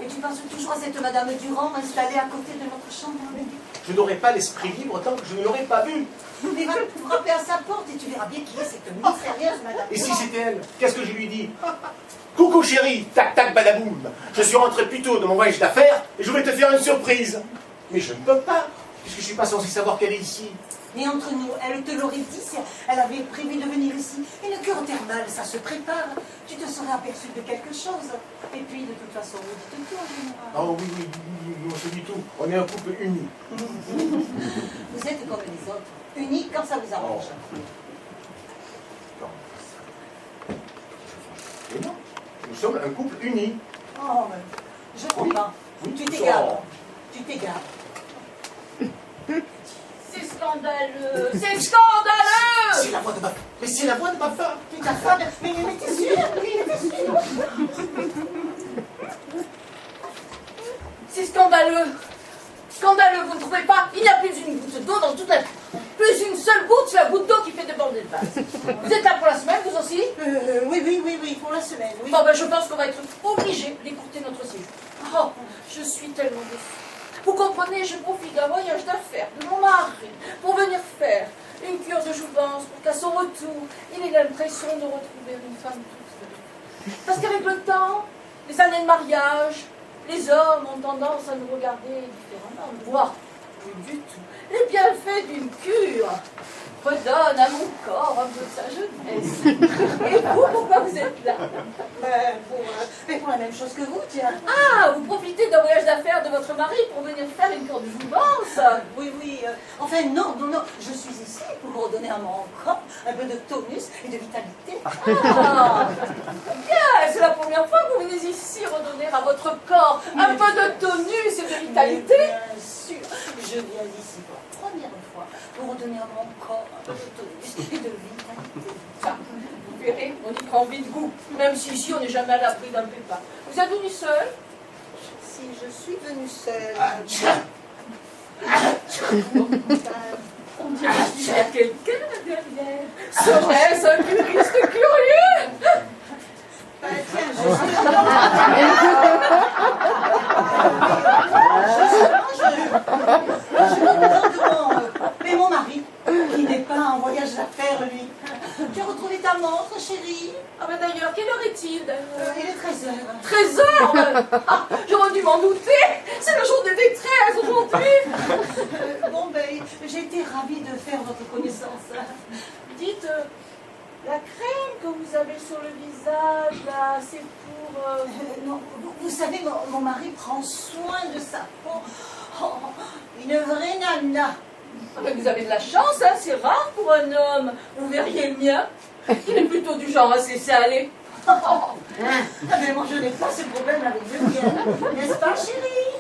Et tu penses toujours à cette Madame Durand installée à côté de notre chambre? Je n'aurai pas l'esprit libre tant que je ne l'aurai pas vue. Mais va frapper à sa porte et tu verras bien qui est cette mystérieuse Madame Et si Durand. c'était elle, qu'est-ce que je lui dis? Coucou chérie, tac tac badaboum. Je suis rentré plus tôt de mon voyage d'affaires et je voulais te faire une surprise. Mais je ne peux pas, puisque je ne suis pas censé savoir qu'elle est ici. Mais entre nous, elle te l'aurait dit si elle avait prévu de venir ici. Une cure thermale, ça se prépare. Tu te serais aperçu de quelque chose. Et puis, de toute façon, vous dites tout en général. Oh oui, oui, oui, on se dit tout. On est un couple uni. Vous êtes comme les autres, unis quand ça vous arrange. Et non, nous sommes un couple uni. Oh, je comprends. Oui, Tu nous t'égares. sommes- Tu t'égares. C'est scandaleux, c'est scandaleux. C'est la voix de ma... Mais c'est la voix de ma femme. Tu ta femme, mais t'es sûr? Oui, t'es sûr? C'est scandaleux. Scandaleux, vous ne trouvez pas? Il n'y a plus une goutte d'eau dans toute la... Plus une seule goutte, c'est la goutte d'eau qui fait déborder le vase. Vous êtes là pour la semaine, vous aussi? Oui, pour la semaine, oui. Bon, ben, je pense qu'on va être obligé d'écourter notre séjour. Oh, je suis tellement déçue. Vous comprenez, je profite d'un voyage d'affaires de mon mari pour venir faire une cure de jouvence pour qu'à son retour, il ait l'impression de retrouver une femme toute seule. Parce qu'avec le temps, les années de mariage, les hommes ont tendance à nous regarder différemment. Moi, plus du tout. Les bienfaits d'une cure redonnent à mon corps un peu de sa jeunesse. Et vous, pourquoi vous êtes là? Mais pour la même chose que vous, tiens. Ah, vous profitez d'un voyage d'affaires de votre mari pour venir faire une cure de jouvence? Oui. Enfin, non. Je suis ici pour redonner à mon corps un peu de tonus et de vitalité. Ah, bien, c'est la première fois que vous venez ici redonner à votre corps un peu de tonus et de vitalité. Bien sûr, je viens ici pour la première fois pour redonner à mon corps un peu de tonus et de vitalité. Ça, vous verrez, on y prend vite goût, même si ici on n'est jamais à l'abri d'un pépin. Vous êtes venu seul? Si je suis venue seule... On dirait qu'il y a quelqu'un derrière. Serait-ce un curiste curieux? Tiens, je me demande mais mon mari, qui n'est pas en voyage d'affaires, lui. Tu as retrouvé ta montre, chérie? Ah ben d'ailleurs, quelle heure est-il? Il est 13h. 13h? Ah, j'aurais dû m'en douter. C'est le jour des détresses aujourd'hui. Bon, ben, j'ai été ravie de faire votre connaissance. Dites, la crème que vous avez sur le visage, là, c'est pour... Non, vous savez, mon mari prend soin de sa peau. Oh, une vraie nana. Ah ben, vous avez de la chance, hein, c'est rare pour un homme. Vous verriez le mien. Il est plutôt du genre à se laisser aller. Mais moi, je n'ai pas ce problème avec le mien. N'est-ce pas, chérie?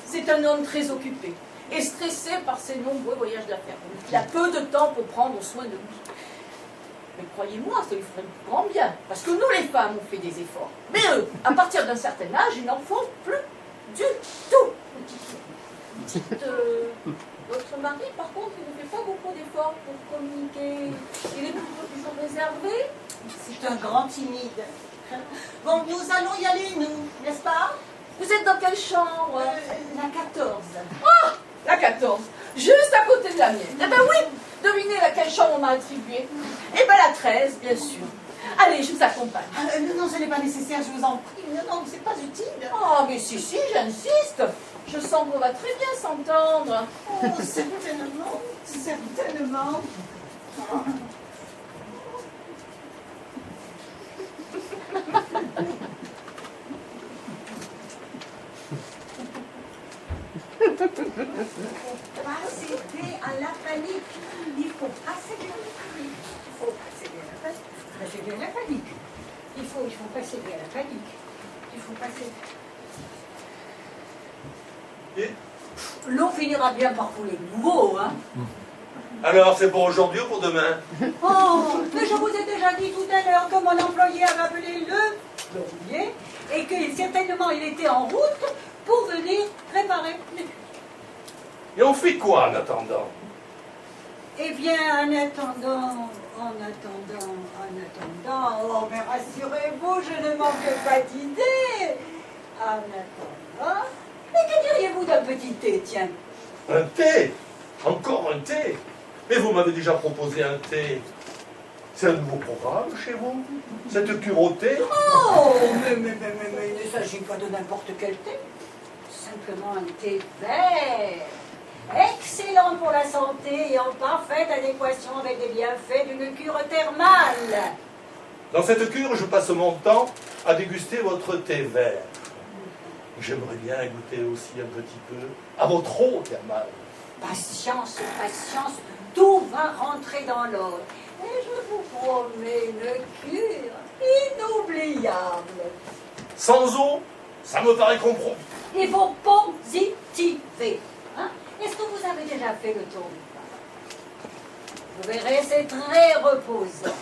C'est un homme très occupé et stressé par ses nombreux voyages d'affaires. Il a peu de temps pour prendre soin de nous. Mais croyez-moi, ça lui ferait du grand bien. Parce que nous, les femmes, on fait des efforts. Mais eux, à partir d'un certain âge, ils n'en font plus du tout. Dites, votre mari, par contre, il ne fait pas beaucoup d'efforts pour communiquer. Il est toujours réservé. C'est un grand timide. Bon, nous allons y aller, nous, n'est-ce pas? Vous êtes dans quelle chambre? La 14. Ah, la 14, juste à côté de la mienne. Eh ben oui, devinez laquelle chambre on m'a attribuée. Eh ben la 13, bien sûr. Allez, je vous accompagne. Non, ce n'est pas nécessaire, je vous en prie. Non, c'est pas utile. Oh, mais si, j'insiste. Je sens qu'on va très bien s'entendre. Oh, certainement. Pas céder à la panique. Il faut pas céder à la panique. Il faut pas céder à la panique. Pas céder à la panique. Il faut pas céder à la panique. Il faut pas céder. Et L'eau finira bien par couler de nouveau, hein. alors, c'est pour aujourd'hui ou pour demain? Oh, mais je vous ai déjà dit tout à l'heure que mon employé avait appelé le plombier et que certainement il était en route pour venir réparer les fuites. Et on fait quoi en attendant? Eh bien, en attendant, oh, mais rassurez-vous, je ne manque pas d'idées. En attendant, mais que diriez-vous d'un petit thé, tiens? Un thé? Encore un thé? Mais vous m'avez déjà proposé un thé. C'est un nouveau programme chez vous? Cette cure au thé? Oh, mais il ne s'agit pas de n'importe quel thé. Simplement un thé vert. Excellent pour la santé et en parfaite adéquation avec les bienfaits d'une cure thermale. Dans cette cure, je passe mon temps à déguster votre thé vert. J'aimerais bien goûter aussi un petit peu à votre eau thermale. Patience, tout va rentrer dans l'ordre. Et je vous promets une cure inoubliable. Sans eau, ça me paraît compromis. Il faut positiver. Hein? Est-ce que vous avez déjà fait le tour du parc? Vous verrez, c'est très reposant.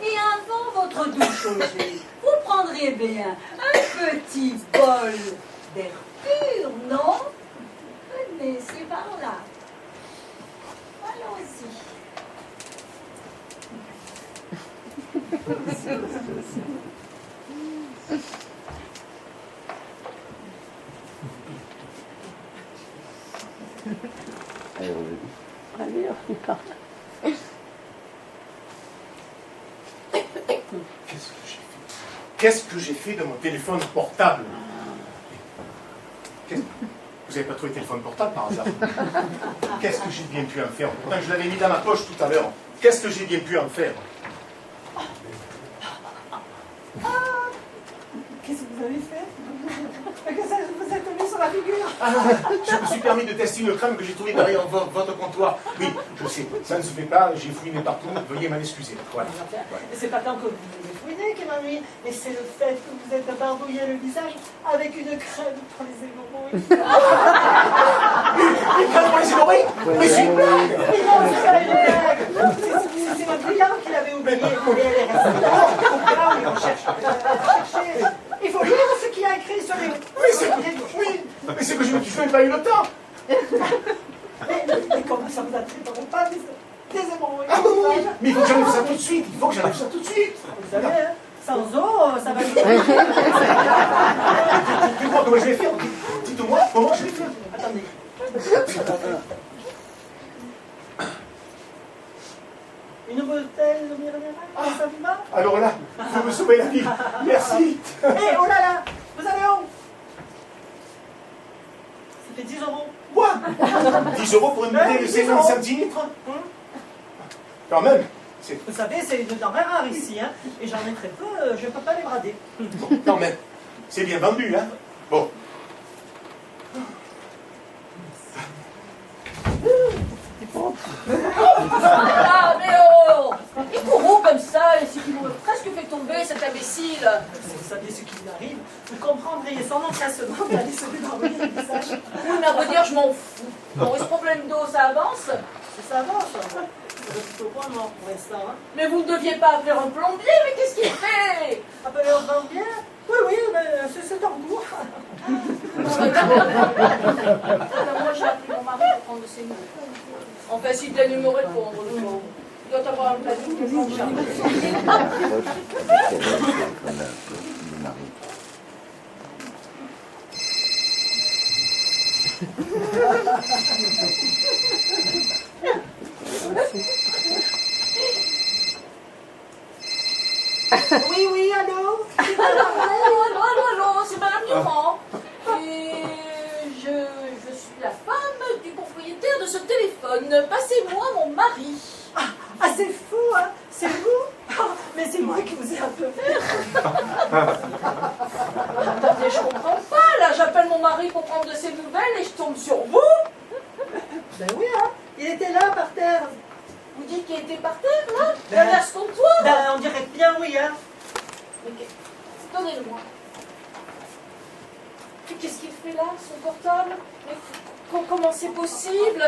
Et avant votre douche au jet, vous prendriez bien un petit bol d'air pur, non? Venez, c'est par là. Allons-y. Qu'est-ce que j'ai fait de mon téléphone portable? Vous n'avez pas trouvé le téléphone portable par hasard? Qu'est-ce que j'ai bien pu en faire? Pourtant, je l'avais mis dans ma poche tout à l'heure. Qu'est-ce que j'ai bien pu en faire? Qu'est-ce que vous avez fait? Que ça vous êtes mis sur la figure? Je me suis permis de tester une crème que j'ai trouvée derrière votre comptoir. Oui, je sais, ça ne se fait pas, j'ai fouiné partout, veuillez m'en excuser. Voilà. Mais c'est pas tant que vous avez fouiné qui m'a mis, mais c'est le fait que vous êtes barbouillé le visage avec une crème pour les hémorroïdes. Une crème pour les hémorroïdes? Mais c'est une blague! Mais non, c'est pas une blague! C'est ma cliente qui l'avait oublié, et elle est restée là. Donc là, oui, on cherche. Il faut lire ce qu'il y a écrit sur les... Mais c'est que je n'ai pas eu le temps! Mais comment ça vous attriste pas des hémorroïdes? Ah oui, mais il faut que j'enlève ça tout de suite, il faut que j'enlève ça tout de suite! Vous savez, hein, sans eau, ça va... Dites-moi comment je vais faire, dites-moi comment je vais faire! Attendez. Une bouteille de minéral, ça vous va? Alors là, vous me sauvez la vie, merci! Hé, oh là là, vous allez où? Ça fait 10 €. Quoi? 10 € pour une bouteille de 50 centilitres? Quand même! Vous savez, c'est une denrée rare ici, hein, et j'en ai très peu, je ne peux pas les brader. Bon, quand même, c'est bien vendu, hein? Bon. Ah, mais oh! Il court où comme ça, et c'est qu'il m'aurait presque fait tomber, cet imbécile. Si vous saviez ce qui lui arrive, vous comprendriez son empressement d'aller se débarbouiller le visage. Oui, mais à vrai dire, je m'en fous. Bon, et ce problème d'eau, ça avance? Si ça avance, vous êtes plutôt point mort pour l'instant, hein. Mais vous ne deviez pas appeler un plombier, mais qu'est-ce qu'il fait? Appelez au plombier? Oui, mais c'est en cours. Moi, j'ai appelé mon mari pour prendre de ses nouvelles. Enfin, s'il vient me répondre, le pauvre. Il doit avoir un planning de grande charge. Oui, allô? Allô, c'est Madame Durand. Et je suis la femme du propriétaire de ce téléphone. Passez-moi mon mari. Ah, c'est fou, hein? C'est vous? Oh, mais c'est moi qui vous ai un peu fait. Attendez, je comprends pas, là. J'appelle mon mari pour prendre de ses nouvelles et je tombe sur vous. Ben oui, hein. Il était là, par terre. Vous dites qu'il était par terre, là Ben- Derrière ce comptoir Ben, on dirait bien oui, hein. Mais donnez-le-moi. Mais qu'est-ce qu'il fait là, son portable? Mais comment c'est possible?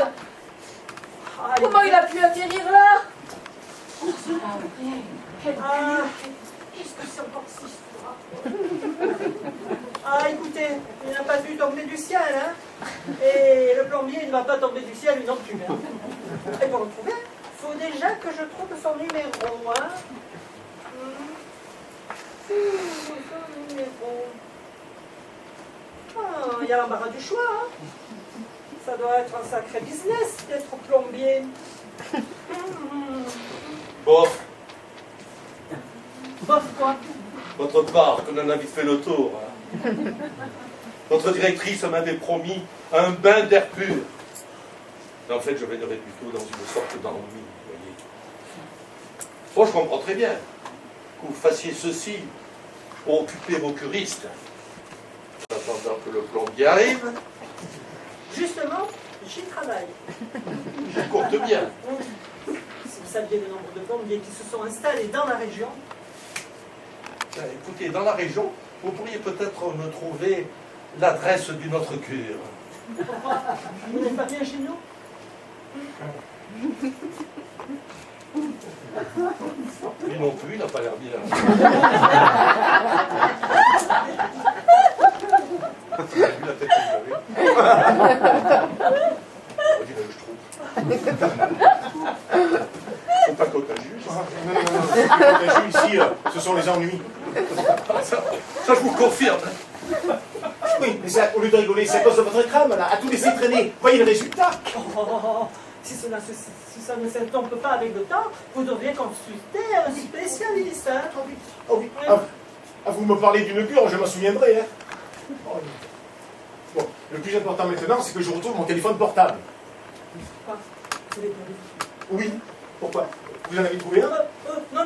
Ah, Comment il a pu atterrir là? Ah, Qu'est-ce que c'est encore cette histoire? ah, écoutez, il n'a pas dû tomber du ciel, hein. Et le plombier, il ne va pas tomber du ciel, lui non plus, hein. Et pour le trouver, il faut déjà que je trouve son numéro, hein. Son numéro. Ah, il y a l'embarras du choix, hein. Ça doit être un sacré business d'être plombier. Bof, Bof quoi? votre parc, on en a vite fait le tour. Hein. Notre directrice m'avait promis un bain d'air pur. Mais en fait, je viendrai plutôt dans une sorte d'ennui, vous voyez. Bon, je comprends très bien que vous fassiez ceci pour occuper vos curistes. En attendant que le plombier arrive, Justement, j'y travaille. je compte bien. Si vous saviez le nombre de plombiers qui se sont installés dans la région, Écoutez, dans la région, vous pourriez peut-être me trouver l'adresse d'une autre cure. vous n'êtes pas bien chez nous? Lui non plus, il n'a pas l'air bien. Vous avez vu la tête que vous avez? On dirait que je trouve. C'est pas contagieux. Contagieux ici, ce sont les ennuis. Ça, je vous confirme. Oui, mais ça, au lieu de rigoler, c'est à cause de votre crâne, là, à tout laisser traîner. Voyez le résultat. Si ça ne s'intompe pas avec le temps, vous devriez consulter un spécialiste. Hein? Oh oui. Ah, vous me parlez d'une cure, je m'en souviendrai. Hein. Oh, oui. Bon, le plus important maintenant, c'est que je retrouve mon téléphone portable. Quoi? Vous l'avez trouvé? Oui. Pourquoi? Vous en avez trouvé un? Non,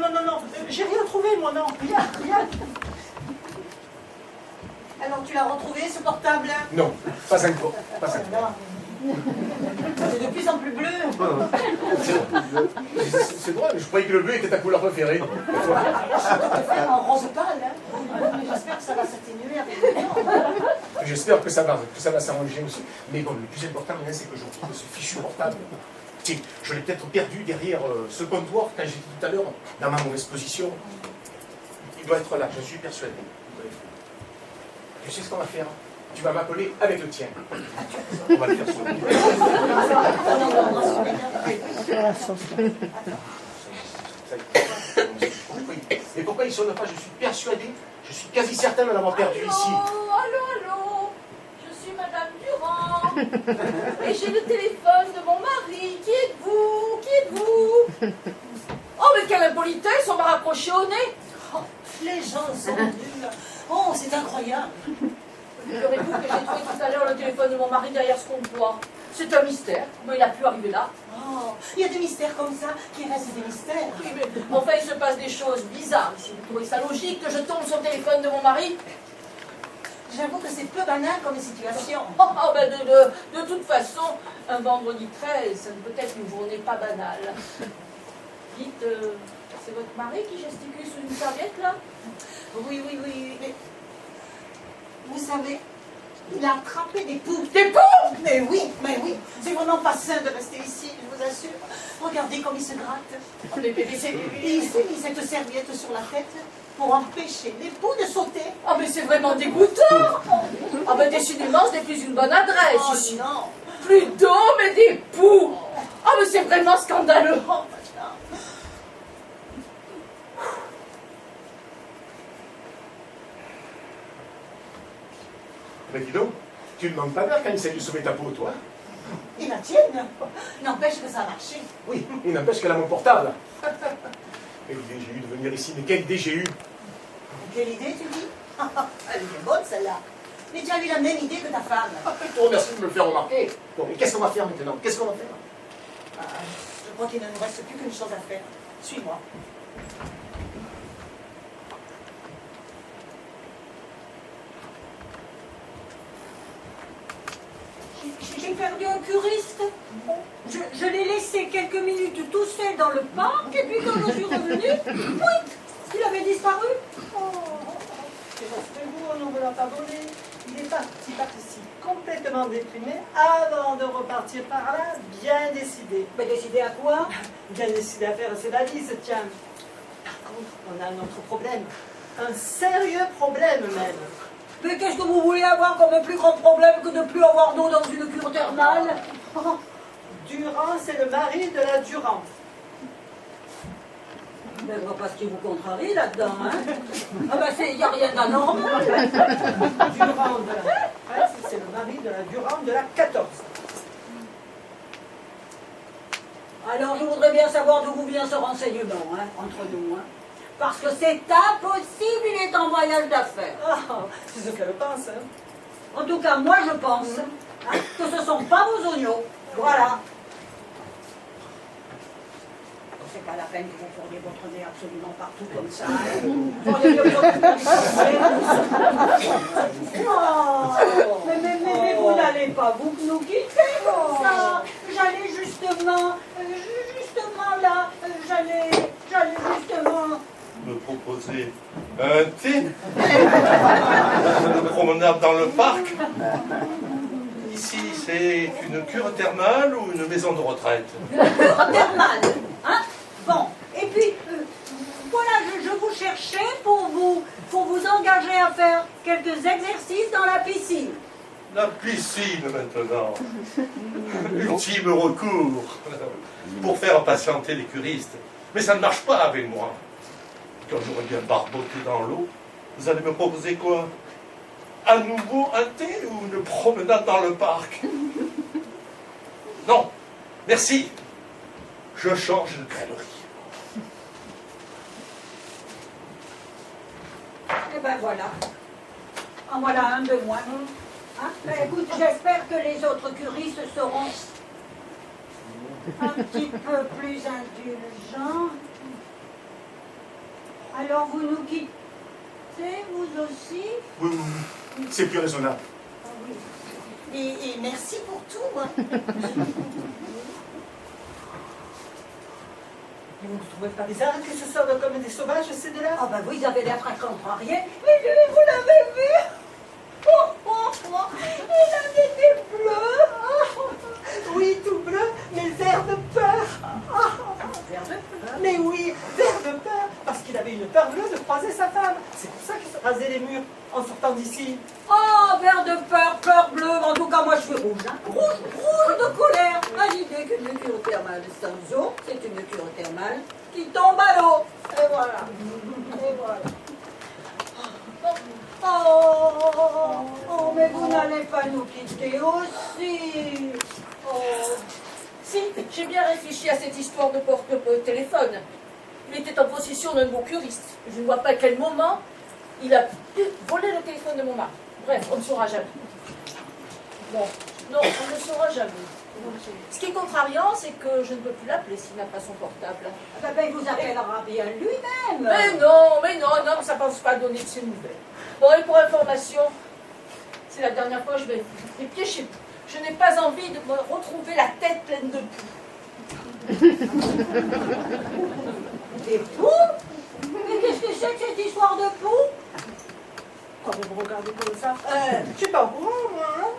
j'ai rien trouvé, moi, non. Rien. Alors tu l'as retrouvé ce portable? Non, pas encore. Pas encore. C'est de plus en plus bleu. C'est drôle, je croyais que le bleu était ta couleur préférée. Je peux te faire en rose pâle. Hein. J'espère que ça va s'atténuer avec le temps. J'espère que ça va s'arranger aussi. Mais bon, le plus important maintenant, c'est que je retrouve ce fichu portable. Tiens, je l'ai peut-être perdu derrière ce comptoir quand j'étais tout à l'heure dans ma mauvaise position. Il doit être là, je suis persuadé. Tu sais ce qu'on va faire? Tu vas m'appeler avec le tien. On va le faire sur Et pourquoi il ne sonne pas? Je suis persuadé, je suis quasi certain de l'avoir perdu ici. Allô, je suis Madame Durand. Et j'ai le téléphone de mon mari. Qui êtes-vous? Oh, mais quelle impolitesse, on m'a raccroché au nez. Oh, les gens sont nuls. Oh, c'est incroyable. Figurez-vous que j'ai trouvé tout à l'heure le téléphone de mon mari derrière ce comptoir. C'est un mystère. Comment il a pu arriver là? Oh, il y a des mystères comme ça qui restent des mystères. Oui, mais enfin, il se passe des choses bizarres. Si vous trouvez ça logique que je tombe sur le téléphone de mon mari? J'avoue que c'est peu banal comme situation. Oh, ben de toute façon, un vendredi 13, ça ne peut être une journée pas banale. Dites, c'est votre mari qui gesticule sous une serviette, là? Oui, mais vous savez, il a attrapé des poux. Des poux? Mais oui, c'est vraiment pas sain de rester ici, je vous assure. Regardez comme il se gratte. Oh, mais c'est... Et il s'est mis cette serviette sur la tête pour empêcher les poux de sauter. Oh, mais c'est vraiment dégoûtant. Ah, ben décidément, ce n'est plus une bonne adresse Oh ici. non. Plus d'eau, mais des poux. Ah, mais c'est vraiment scandaleux. Oh, maintenant. Mais dis donc, tu ne manques pas d'heure quand il s'agit de sauver ta peau, toi? Et la tienne? N'empêche que ça a marché. Oui, il n'empêche qu'elle a mon portable. Quelle idée j'ai eu de venir ici, mais quelle idée j'ai eue? Quelle idée, tu dis? Elle est bien bonne, celle-là. Mais tu as eu la même idée que ta femme. Je te remercie de me le faire remarquer. Bon, et qu'est-ce qu'on va faire maintenant? Qu'est-ce qu'on va faire? Je crois qu'il ne nous reste plus qu'une chose à faire. Suis-moi. J'ai perdu un curiste. Je l'ai laissé quelques minutes tout seul dans le parc, et puis quand je suis revenue, oui, il avait disparu. Et rassurez-vous, nous voulons pardonner. Il est parti par ici, complètement déprimé, avant de repartir par là, bien décidé. Mais décidé à quoi? Bien décidé à faire ses valises, tiens. Par contre, on a un autre problème. Un sérieux problème même. Mais qu'est-ce que vous voulez avoir comme plus grand problème que de ne plus avoir d'eau dans une cure thermale? Durand, c'est le mari de la Durand. Ben, je vois pas ce qui vous contrarie là-dedans, hein? Ah ben, il n'y a rien d'anormal. Durand de la 13, c'est le mari de la Durand de la 14. Alors, je voudrais bien savoir d'où vous vient ce renseignement, hein, entre nous, hein? Parce que c'est impossible, il est en voyage d'affaires. Ah, c'est ce qu'elle pense, hein. En tout cas, moi, je pense hein, que ce ne sont pas vos oignons. Voilà. C'est pas la peine que vous fourniez votre nez absolument partout comme ça. Oh, mais vous n'allez pas nous quitter comme ça. J'allais justement là, j'allais justement... Me proposer un thé, une promenade dans le parc. Ici, c'est une cure thermale ou une maison de retraite? Cure thermale, hein? Bon, et puis, voilà, je vous cherchais pour vous engager à faire quelques exercices dans la piscine. La piscine maintenant. Ultime recours pour faire patienter les curistes. Mais ça ne marche pas avec moi. Quand j'aurais bien barboté dans l'eau, vous allez me proposer quoi? À nouveau un thé ou une promenade dans le parc? Non, merci. Je change de crèmerie. Eh ben voilà. En voilà un de moins. Hein? Ben, écoute, j'espère que les autres curistes seront un petit peu plus indulgents. Alors vous nous quittez, vous aussi? Oui, c'est plus raisonnable. Et merci pour tout. Hein. Et vous ne trouvez pas bizarre que ce soit comme des sauvages, ces deux-là? Ah ben vous avez l'air très contrarié. Mais vous l'avez vu? Il avait des bleus. Oui, tout bleu, mais vert de peur. Vert de peur? Mais oui, vert de peur, parce qu'il avait une peur bleue de croiser sa femme. C'est pour ça qu'il se rasait les murs en sortant d'ici. Oh, vert de peur, peur bleue. En tout cas, moi je suis rouge. Hein. Rouge de colère. À l'idée qu'une cure thermale sans eau, c'est une cure thermale qui tombe à l'eau. Et voilà. Et voilà. Oh, mais vous n'allez pas nous quitter aussi. Oh. Si, j'ai bien réfléchi à cette histoire de porte-téléphone. Il était en possession d'un bon curiste. Je ne vois pas à quel moment il a pu voler le téléphone de mon mari. Bref, on ne saura jamais. Bon, non, on ne saura jamais. Ce qui est contrariant, c'est que je ne peux plus l'appeler s'il n'a pas son portable. Ben, il vous appellera bien lui-même. Mais non, ça ne pense pas donner de ses nouvelles. Bon, et pour information, c'est la dernière fois que je vais les pieds chez vous. Je n'ai pas envie de me retrouver la tête pleine de poux. Des poux? Mais qu'est-ce que c'est que cette histoire de poux? Pourquoi vous me regardez comme ça? Je suis pas au courant, moi. Hein?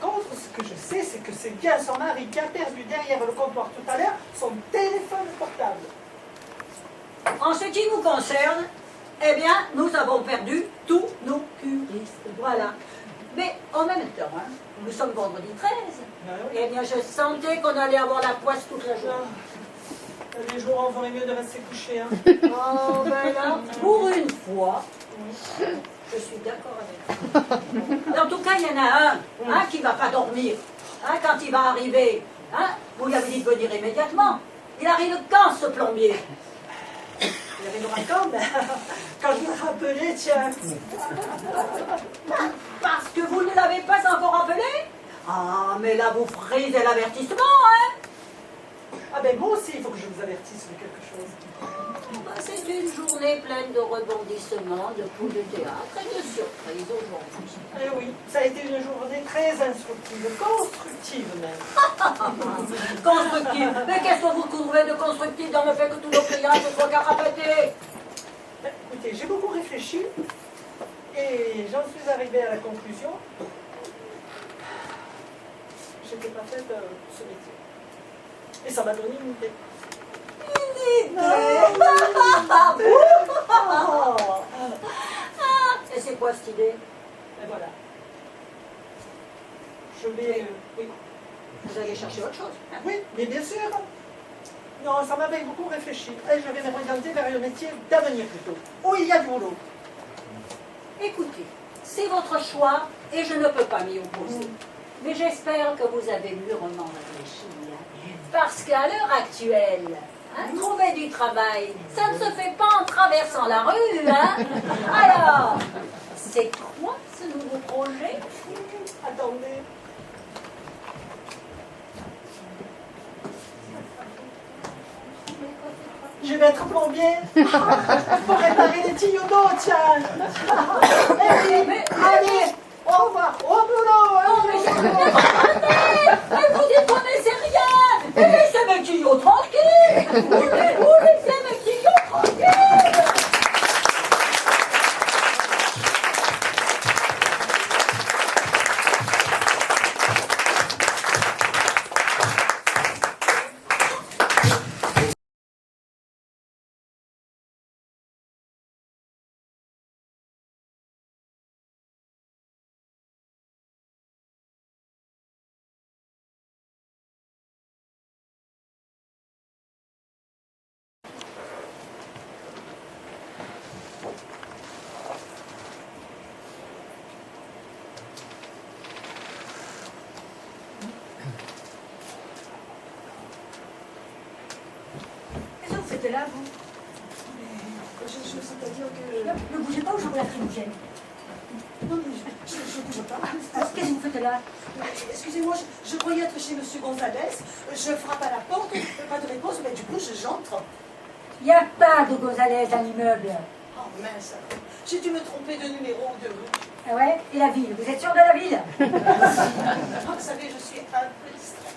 Par contre, ce que je sais, c'est que c'est bien son mari qui a perdu derrière le comptoir tout à l'heure son téléphone portable. En ce qui nous concerne, eh bien, nous avons perdu tous nos curistes. Voilà. Mais en même temps, hein, nous sommes vendredi 13. Eh bien, je sentais qu'on allait avoir la poisse toute la journée. Les jours, on ferait mieux de rester couché. Hein. Oh, ben là, pour une fois, je suis d'accord avec vous. En tout cas, il y en a un qui ne va pas dormir. Hein, quand il va arriver, hein, vous lui avez dit de venir immédiatement. Il arrive quand, ce plombier? Il arrivera quand je me rappelais, tiens. Parce que vous ne l'avez pas encore appelé? Ah, mais là, vous frisez l'avertissement, hein? Ah ben moi aussi, il faut que je vous avertisse de quelque chose. C'est une journée pleine de rebondissements, de coups de théâtre et de surprises aujourd'hui. Eh oui, ça a été une journée très instructive, constructive même. Constructive. Mais qu'est-ce que vous trouvez de constructif dans le fait que tous nos clients se soient carapatés? Écoutez, j'ai beaucoup réfléchi et j'en suis arrivée à la conclusion. J'étais pas faite pour ce métier. Et ça m'a donné une idée. Une idée? Et c'est quoi cette idée? Et voilà. Je vais... oui. Vous allez chercher autre chose? Oui, mais bien sûr. Non, ça m'avait beaucoup réfléchi. Et je vais m'orienter vers le métier d'avenir plutôt. Où il y a du boulot. Écoutez, c'est votre choix et je ne peux pas m'y opposer. Mais j'espère que vous avez mûrement réfléchi. Parce qu'à l'heure actuelle, trouver du travail, ça ne se fait pas en traversant la rue. Alors, c'est quoi ce nouveau projet? Attendez. Je vais être plombier pour réparer les tuyaux d'eau, tiens. Allez, au revoir, au boulot. Mais vous y connaissez rien. Mais laissez mes tuyaux tranquilles. Vous laissez mes tuyaux tranquilles. Là, vous. C'est-à-dire que... Ne bougez pas ou j'aurai la frimogène. Non, mais je ne bouge pas. Qu'est-ce que vous faites là? Excusez-moi, je croyais être chez Monsieur Gonzalez. Je frappe à la porte, pas de réponse, mais du coup, j'entre. Il n'y a pas de Gonzalez dans l'immeuble. Oh mince, j'ai dû me tromper de numéro ou de rue. Ah ouais? Et la ville? Vous êtes sûr de la ville? Vous savez, je suis un peu distraite.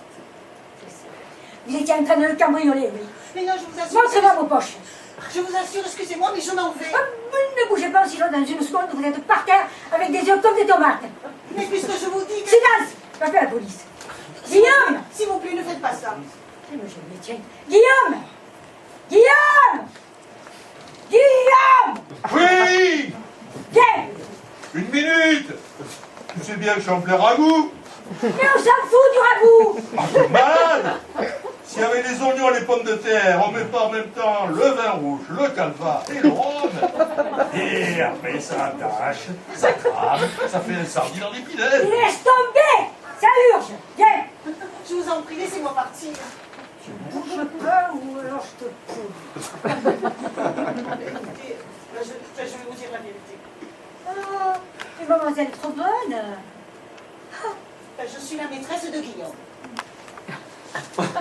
Vous étiez en train de le cambrioler, oui. Mais non, je vous assure... Montrez-moi vos poches. Je vous assure, excusez-moi, mais je m'en vais. Ne bougez pas, sinon dans une seconde, vous êtes par terre avec des yeux comme des tomates. Mais puisque je vous dis que... Silence! Appelez la police. Guillaume! S'il vous plaît, ne faites pas ça. Je me tiens. Guillaume! Guillaume! Guillaume! Oui! Viens! Une minute! Tu sais bien que je suis en plein ragoût. Mais on s'en fout du ragoût! Ah, mal! S'il y avait les oignons et les pommes de terre, on met pas en même temps le vin rouge, le calva et le rhum. Et après, ça attache, ça crame, ça fait un sardine dans l'épinette. Laisse tomber! Ça urge! Viens! Je vous en prie, laissez-moi partir. Tu bouges pas ou alors je te poudre. Écoutez, je vais vous dire la vérité. Ah, une mademoiselle trop bonne. Je suis la maîtresse de Guillaume. Pardon?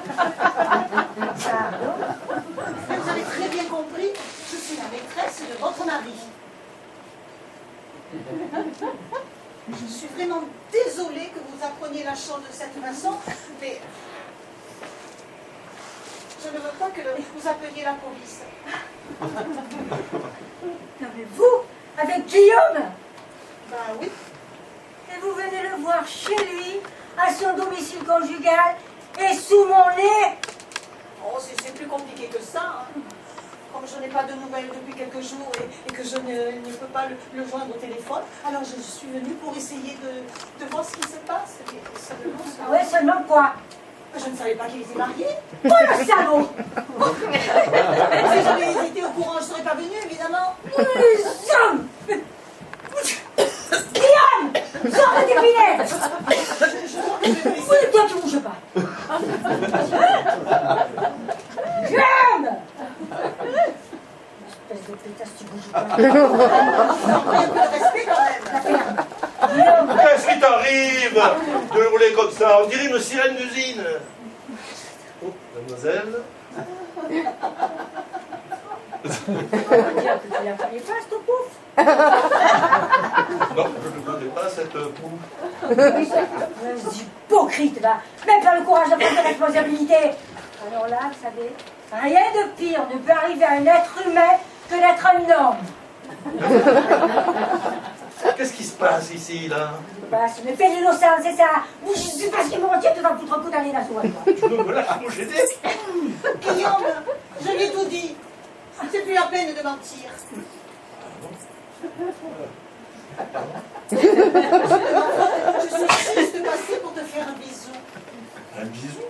Vous avez très bien compris, je suis la maîtresse de votre mari. Je suis vraiment désolée que vous appreniez la chose de cette façon, mais je ne veux pas que vous appeliez la police. Non mais vous, avec Guillaume? Ben oui. Et vous venez le voir chez lui, à son domicile conjugal, et sous mon nez? Oh, c'est plus compliqué que ça. Hein. Comme je n'ai pas de nouvelles depuis quelques jours et que je ne peux pas le joindre au téléphone, alors je suis venue pour essayer de voir ce qui se passe. Et seulement, Ah ouais, seulement quoi? je ne savais pas qu'il était marié. Oh le salaud! Si j'avais été au courant, je ne serais pas venue, évidemment. Les hommes! Guillaume! Sors de tes pinettes! Oui, toi tu bouges pas. Guillaume! Espèce de pétasse, tu bouges pas. Un peu de respect quand même. Guillaume! Qu'est-ce qui t'arrive de rouler comme ça? On dirait une sirène d'usine. Oh, Mademoiselle. On va dire que tu la connais pas, cette pouf. Non, je ne connais pas cette pouf. Hypocrite, va. Même pas le courage de prendre tes responsabilités. Alors là, vous savez, rien de pire ne peut arriver à un être humain que d'être un homme. Qu'est-ce qui se passe ici, là? Bah, ce n'est pas l'innocent, c'est ça. Je sais pas ce qui me retient de t'en foutre un coup dans les nassos. Tu veux me lâcher mon GD? Guillaume, je lui ai tout dit. C'est plus la peine de mentir. Je suis juste passée pour te faire un bisou. Un bisou?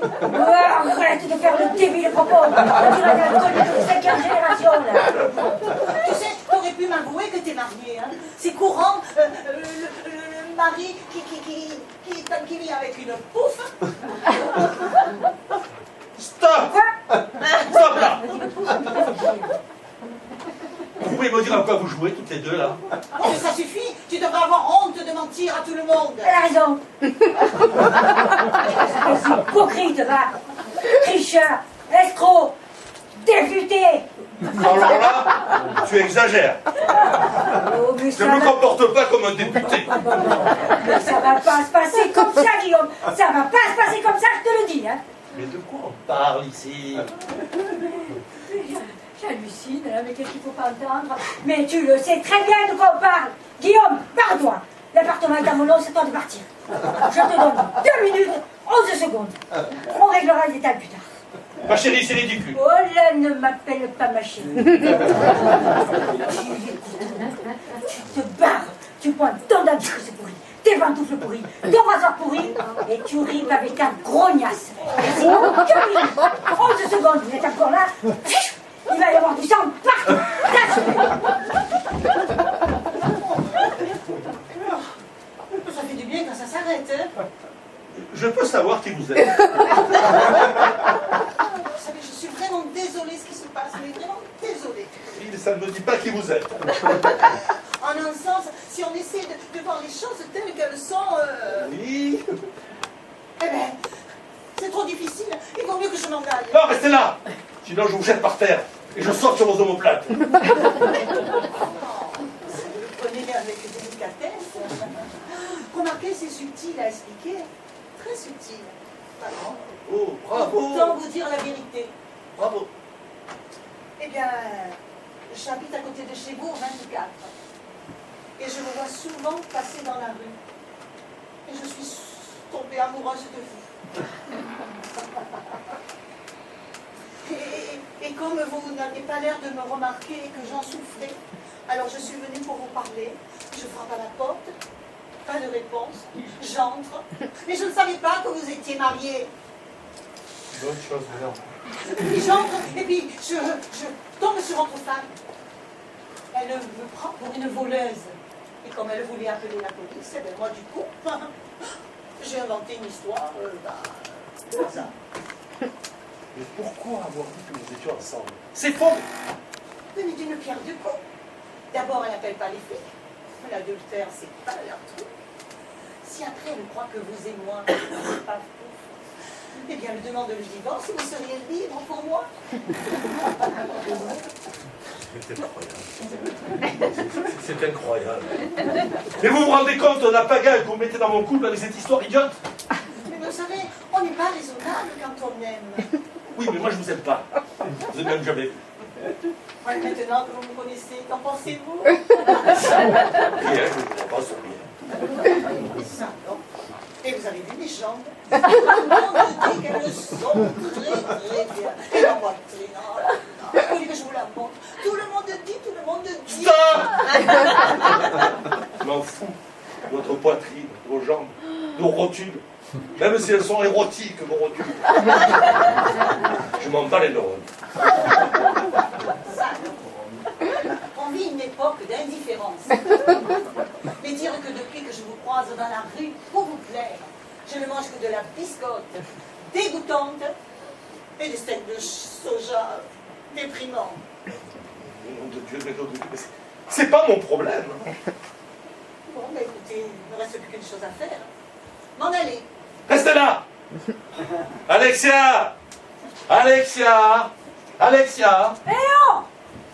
Arrête de faire le débile propos. On dirait un truc de 5e génération, là. Tu sais, t'aurais pu m'avouer que t'es mariée. Hein. C'est courant, le mari qui vit avec une pouffe. Stop! Stop là! Vous pouvez me dire à quoi vous jouez toutes les deux là? Oh, mais ça suffit, tu devrais avoir honte de mentir à tout le monde. Elle a raison. Hypocrite, va. Tricheur, escroc, député. Alors là, tu exagères. Oh, mais Je ça ne me va... comporte pas comme un député. Mais ça va pas se passer comme ça, Guillaume. Ça va pas se passer comme ça, je te le dis, hein. Mais de quoi on parle ici? J'hallucine, hein, mais qu'est-ce qu'il faut pas entendre? Mais tu le sais très bien de quoi on parle. Guillaume, pars-toi. L'appartement est à mon nom, c'est temps de partir. Je te donne 2 minutes, 11 secondes. On réglera les détails plus tard. Ma chérie, c'est ridicule. Oh là, ne m'appelle pas ma chérie. Tu te barres, tu prends ton dentifrice pourri, tes pantoufles pourries, ton rasoir pourri, et tu rimes avec un grognasse. Et 2 minutes, 11 secondes, vous êtes encore là. Il va y avoir du sang partout. Ça fait du bien quand ça s'arrête. Hein. Je peux savoir qui vous êtes? Vous savez, je suis vraiment désolée ce qui se passe, mais vraiment désolée. Ça ne me dit pas qui vous êtes. En un sens, si on essaie de voir les choses telles qu'elles sont... Oui. Eh bien, c'est trop difficile. Il vaut mieux que je m'en aille. Non, restez là. Sinon, je vous jette par terre. Et je saute sur vos omoplates. Vous le prenez avec délicatesse. Remarquez, c'est subtil à expliquer. Très subtil. Pardon. Oh, bravo. Pourtant, vous dire la vérité. Bravo. Eh bien, j'habite à côté de chez vous, au 24. Et je vous vois souvent passer dans la rue. Et je suis tombée amoureuse de vous. Et comme vous n'avez pas l'air de me remarquer et que j'en souffrais, alors je suis venue pour vous parler. Je frappe à la porte. Pas de réponse. J'entre. Mais je ne savais pas que vous étiez mariés. Bonne chose, non. Puis j'entre et puis je tombe sur votre femme. Elle me prend pour une voleuse. Et comme elle voulait appeler la police, eh bien moi du coup, j'ai inventé une histoire. Comme ça. Mais pourquoi avoir dit que nous étions ensemble? C'est faux! Mais d'une pierre deux coups. D'abord, elle n'appelle pas les flics. L'adultère, c'est pas leur truc. Si après elle croit que vous et moi, c'est pas fou, eh bien, elle demande le divorce et vous seriez libre pour moi. C'est incroyable. Mais vous vous rendez compte de la pagaille que vous mettez dans mon couple avec cette histoire idiote? Mais vous savez, on n'est pas raisonnable quand on aime. Oui, mais moi je vous aime pas. Vous n'avez même jamais vu. Ouais, maintenant que vous me connaissez, qu'en pensez-vous? Rien, je ne vois pas sur rien. Ça, non. Et vous avez vu les jambes? Tout le monde dit qu'elles sont très très bien. Et la poitrine, oh là là. Vous voulez que je vous la montre? Tout le monde dit, tout le monde dit. Stop! Je m'en fous. Votre poitrine, vos jambes, nos rotules. Même si elles sont érotiques, vos rotules. Je m'en bats les neurones. Ça, non. On vit une époque d'indifférence. Mais dire que depuis que je vous croise dans la rue pour vous plaire, je ne mange que de la biscotte dégoûtante et des steaks de soja déprimants. Nom de Dieu, mais c'est pas mon problème. Bon, bah écoutez, il ne reste plus qu'une chose à faire. M'en aller. Restez là! Alexia! Alexia! Alexia! Eh oh!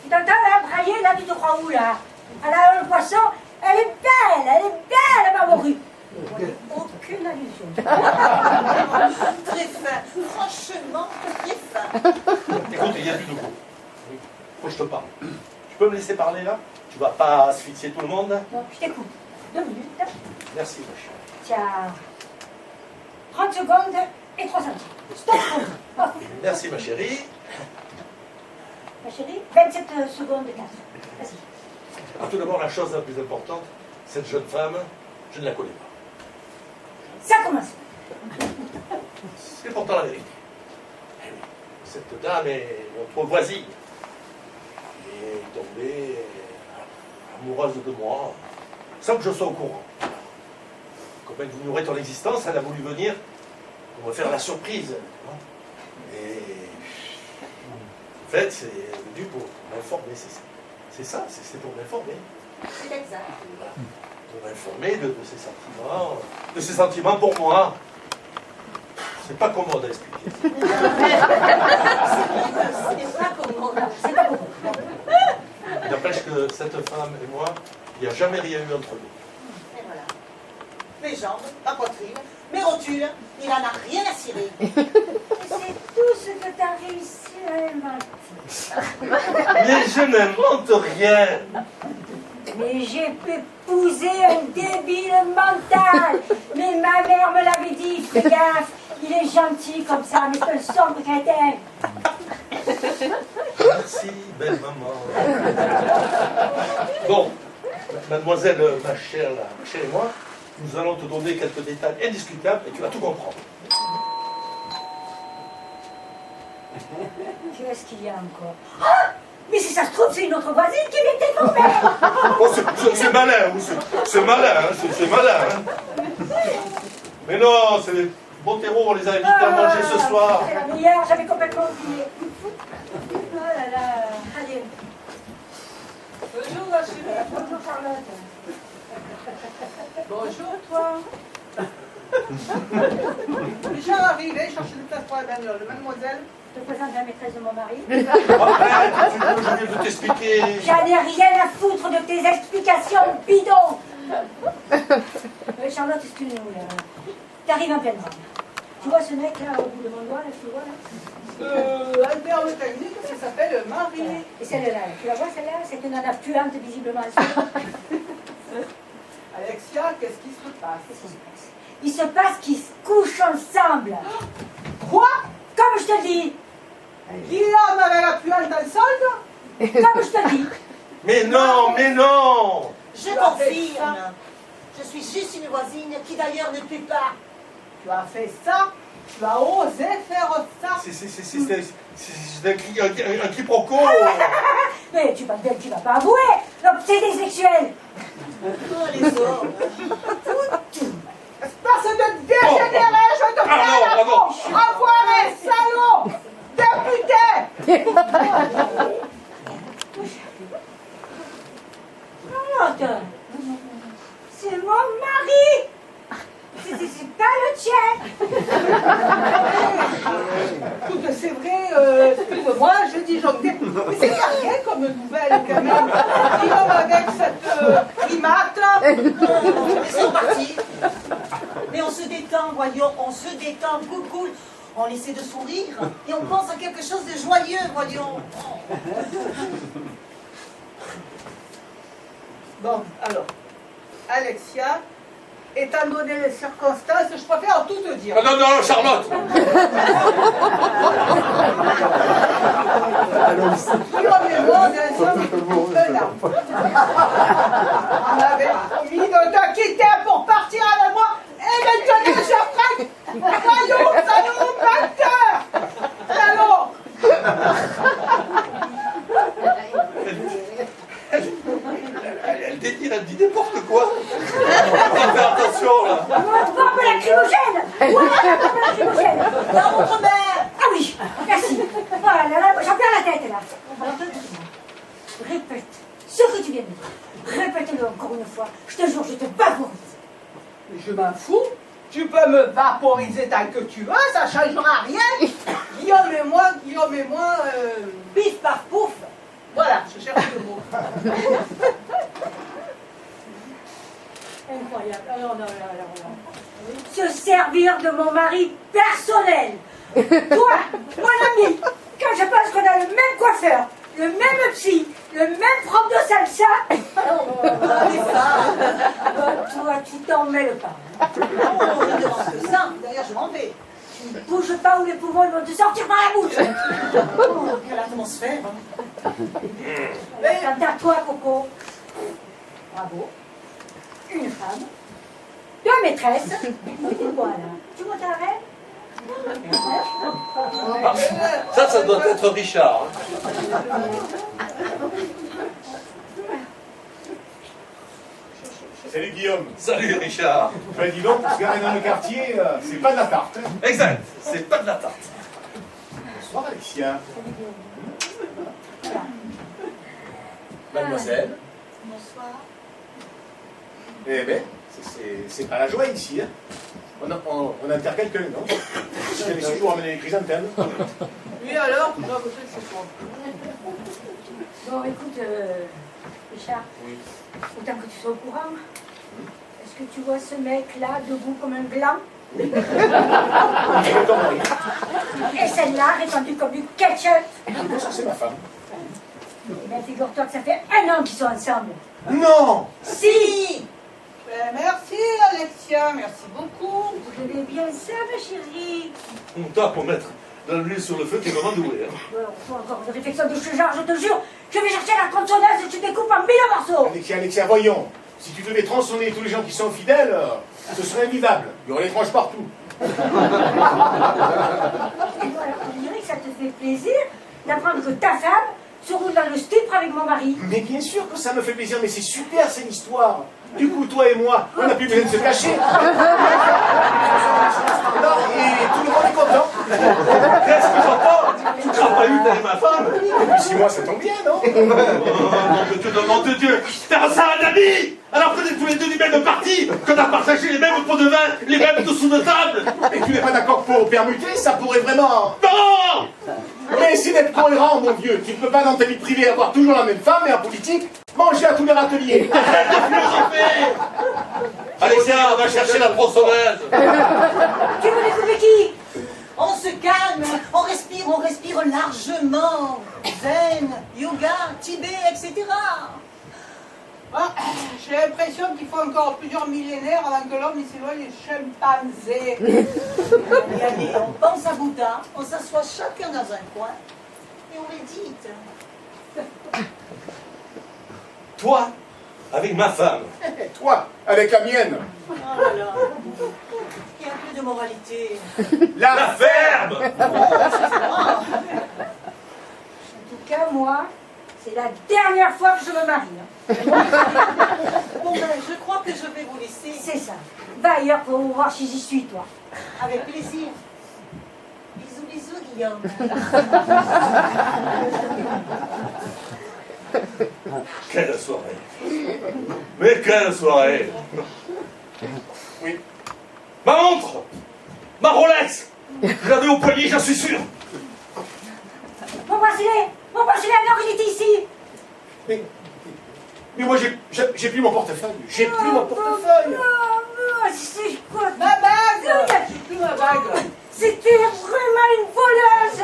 Tu t'entends la brailler, là, tu te crois où, là? Alors, le poisson, elle est belle, ma morue. Aucune allusion. Très fin, franchement très fin. Écoute, il y a du nouveau. Faut que je te parle. Tu peux me laisser parler là? Tu vas pas asphyxier tout le monde? Non, je t'écoute. 2 minutes. Merci, ma chérie. Tiens. 30 secondes et 3 centimes. Stop. Oh, Merci, ma chérie. ma chérie, 27 secondes et 4. Vas-y. Alors, tout d'abord, la chose la plus importante, cette jeune femme, je ne la connais pas. Ça commence. C'est pourtant la vérité. Eh oui, cette dame est notre voisine. Elle est tombée amoureuse de moi, sans que je sois au courant. Comme elle ignorait ton existence, elle a voulu venir pour me faire la surprise. Et en fait, c'est venu pour m'informer. C'est ça, c'est pour m'informer. C'est exact. Pour m'informer de ses sentiments pour moi. C'est pas commode à expliquer. C'est pas comment. Il n'empêche que cette femme et moi, il n'y a jamais rien eu entre nous. Et voilà. Mes jambes, ma poitrine, mes rotules, il n'en a rien à cirer. C'est tout ce que tu as réussi à inventer. Mais je n'invente rien. Mais j'ai épousé un débile mental. Mais ma mère me l'avait dit, fais gaffe, il est gentil comme ça, mais c'est un sombre crétin. Merci, belle maman. Bon, mademoiselle, ma chère et moi, nous allons te donner quelques détails indiscutables et tu vas tout comprendre. Qu'est-ce qu'il y a encore? Ah! Mais si ça se trouve, c'est une autre voisine qui vient t'énormer. Oh, c'est malin, c'est malin, hein, c'est malin. Hein. Mais non, c'est les Bottero, on les a invités à manger ce soir. C'est la meilleure, j'avais complètement oublié. Oh là là, allez. Bonjour, ma chérie. Bonjour Charlotte. Bonjour, toi. Déjà arrivé, chercher une place pour la bagnole. Mademoiselle. Je te présente la maîtresse de mon mari. Arrête, je viens de t'expliquer. J'en ai rien à foutre de tes explications bidons. Charlotte, excuse-nous là. T'arrives en pleine rame. Tu vois ce mec là au bout de mon doigt, là, tu le vois là? Albert Le Technique, ça s'appelle Marie. Et celle-là, tu la vois celle-là? C'est une nana puante visiblement. Alexia, qu'est-ce qui se passe? Qu'est-ce qui se passe? Il se passe qu'ils se couchent ensemble. Quoi? Comme je te le dis. Guillaume avec la puante dans le solde? Comme je te le dis. Mais non, mais non. Je confirme. Je suis juste une voisine qui d'ailleurs ne pue pas. Tu as fait ça? Tu as osé faire ça? C'est un quiproquo. Mais tu vas pas avouer. L'obsédé sexuel. Oh, les hommes. Espèce de dégénéré, je te fais la peau! Enfoiré, salaud! Député! Charlotte, c'est mon mari. C'est pas le tien. Écoute, c'est vrai, excuse-moi, je dis joncté, mais c'est pas rien comme nouvelle quand même. Guillaume avec cette primate. Ils sont partis. Mais on se détend, voyons, on se détend, cool. On essaie de sourire et on pense à quelque chose de joyeux, voyons. Bon, alors, Alexia, étant donné les circonstances, je préfère tout te dire. Non, non, Charlotte. Guillaume et moi, on sommes tenants. On avait promis de te quitter pour partir avec moi, et maintenant je craque. Salaud, menteur. Salaud. Elle dédire, elle dit n'importe quoi. Fais attention là. Bombe lacrymogène. Lacrymogène. Dans votre mère. Ah oui, merci. Oh là là, j'en perds la tête là. Alors, répète ce que tu viens de dire. Répète-le encore une fois. Je te jure, je te bavourise. Mais je m'en fous. Tu peux me vaporiser tant que tu veux, ça changera rien. Guillaume et moi, Pif par pouf. voilà, je cherche le mot. Incroyable. Alors, non. Se servir de mon mari personnel. Toi, mon ami, quand je pense qu'on a le même coiffeur, le même psy, le même prof de salsa, toi, tu t'en mêles pas. Oh, je demande que ça. D'ailleurs, je m'en vais. Tu ne bouges pas ou les poumons ils vont te sortir par la bouche. Oh, quelle atmosphère. Quant à toi, Coco, bravo. Une femme, deux maîtresses. Voilà. Tu montes à la reine? Ah, ça doit être Richard. Salut Guillaume. Salut Richard. Ben dis donc, pour se garer dans le quartier, c'est pas de la tarte. Hein. Exact, c'est pas de la tarte. Bonsoir Alexia. Mademoiselle. Bonsoir. Eh ben, c'est pas la joie ici. Hein. On enterre quelqu'un, non? Je vais toujours amener les chrysanthèmes. Oui, alors, tu dois voter de ce soir. Bon, écoute, Richard, Oui. autant que tu sois au courant, est-ce que tu vois ce mec-là debout comme un gland? Et celle-là répandue comme du ketchup? C'est ma femme. Eh bien, figure-toi que ça fait 1 an qu'ils sont ensemble. Non! Si! Merci Alexia, merci beaucoup. Vous devez bien ça, ma chérie. Toi, pour mettre de l'huile sur le feu, t'es vraiment doué. Hein. Faut encore une réflexion de ce genre, je te jure. Je vais chercher la tronçonneuse et tu découpes en 1000 morceaux. Alexia, voyons. Si tu devais tronçonner tous les gens qui sont fidèles, ce serait invivable. Il y aurait des tranches partout. Et voilà, on dirait que ça te fait plaisir d'apprendre que ta femme se roule dans le stupre avec mon mari. Mais bien sûr que ça me fait plaisir, mais c'est super, c'est l'histoire. Du coup, toi et moi, on n'a plus besoin de se cacher. Non, et tout le monde est content. Qu'est-ce que j'entends? Tu n'as pas eu d'aller ma femme? Depuis 6 mois, ça tombe bien, non? Nom de Dieu, t'as ça un ami? Alors qu'on est tous les deux du même parti, qu'on a partagé les mêmes pots de vin, les mêmes dessous de table. Et tu n'es pas d'accord pour permuter? Ça pourrait vraiment... Non! Mais essaie d'être cohérent, mon vieux. Tu ne peux pas dans ta vie privée avoir toujours la même femme et en politique manger à tous les râteliers. Arrête de philosopher! Alexia, on va chercher la tronçonneuse. Tu veux découper qui? On se calme, on respire largement. Zen, yoga, Tibet, etc. Ah, j'ai l'impression qu'il faut encore plusieurs millénaires avant que l'homme s'éloigne des chimpanzés. Allez, on pense à Bouddha, on s'assoit chacun dans un coin et on médite. Toi, avec ma femme. Et toi, avec la mienne. Oh là là, il y a plus de moralité. La ferme! Excusez-moi. En tout cas, moi, c'est la dernière fois que je me marie. Bon ben, je crois que je vais vous laisser. C'est ça. Va ailleurs pour voir si j'y suis, toi. Avec plaisir. Bisous, bisous, Guillaume. Quelle soirée! Mais quelle soirée! Oui. Ma montre! Ma Rolex! Je l'avais au poignet, j'en suis sûr! Mon bracelet, alors il était ici. Mais moi, j'ai plus mon portefeuille. J'ai plus mon portefeuille. C'est quoi? Ma bague! J'ai plus ma bague. C'était vraiment une voleuse.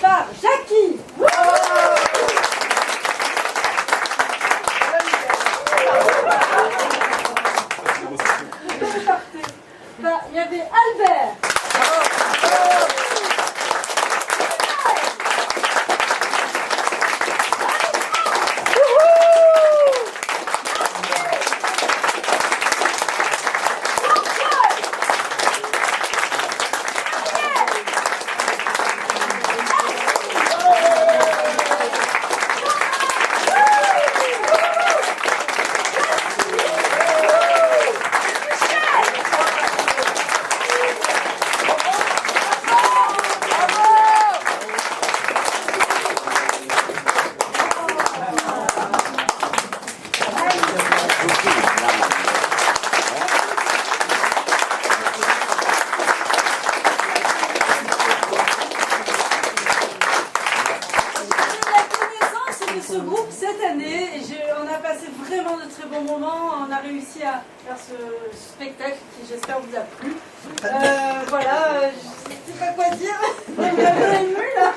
Par Jackie. Il y avait Albert. Ce groupe cette année, on a passé vraiment de très bons moments, on a réussi à faire ce spectacle qui j'espère vous a plu. Voilà, je ne sais pas quoi dire, on est un peu ému là.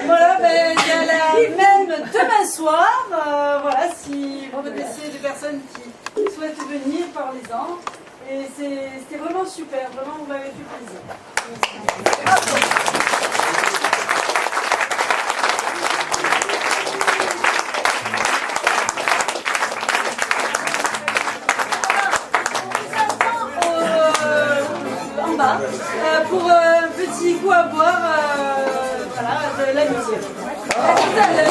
Voilà, ben, il y a la même demain soir, voilà, si vous connaissez des personnes qui souhaitent venir, parlez-en. Et c'était vraiment super, vraiment vous m'avez fait plaisir. Bravo. Pour un petit coup à boire, voilà, de l'amitié. À tout à l'heure.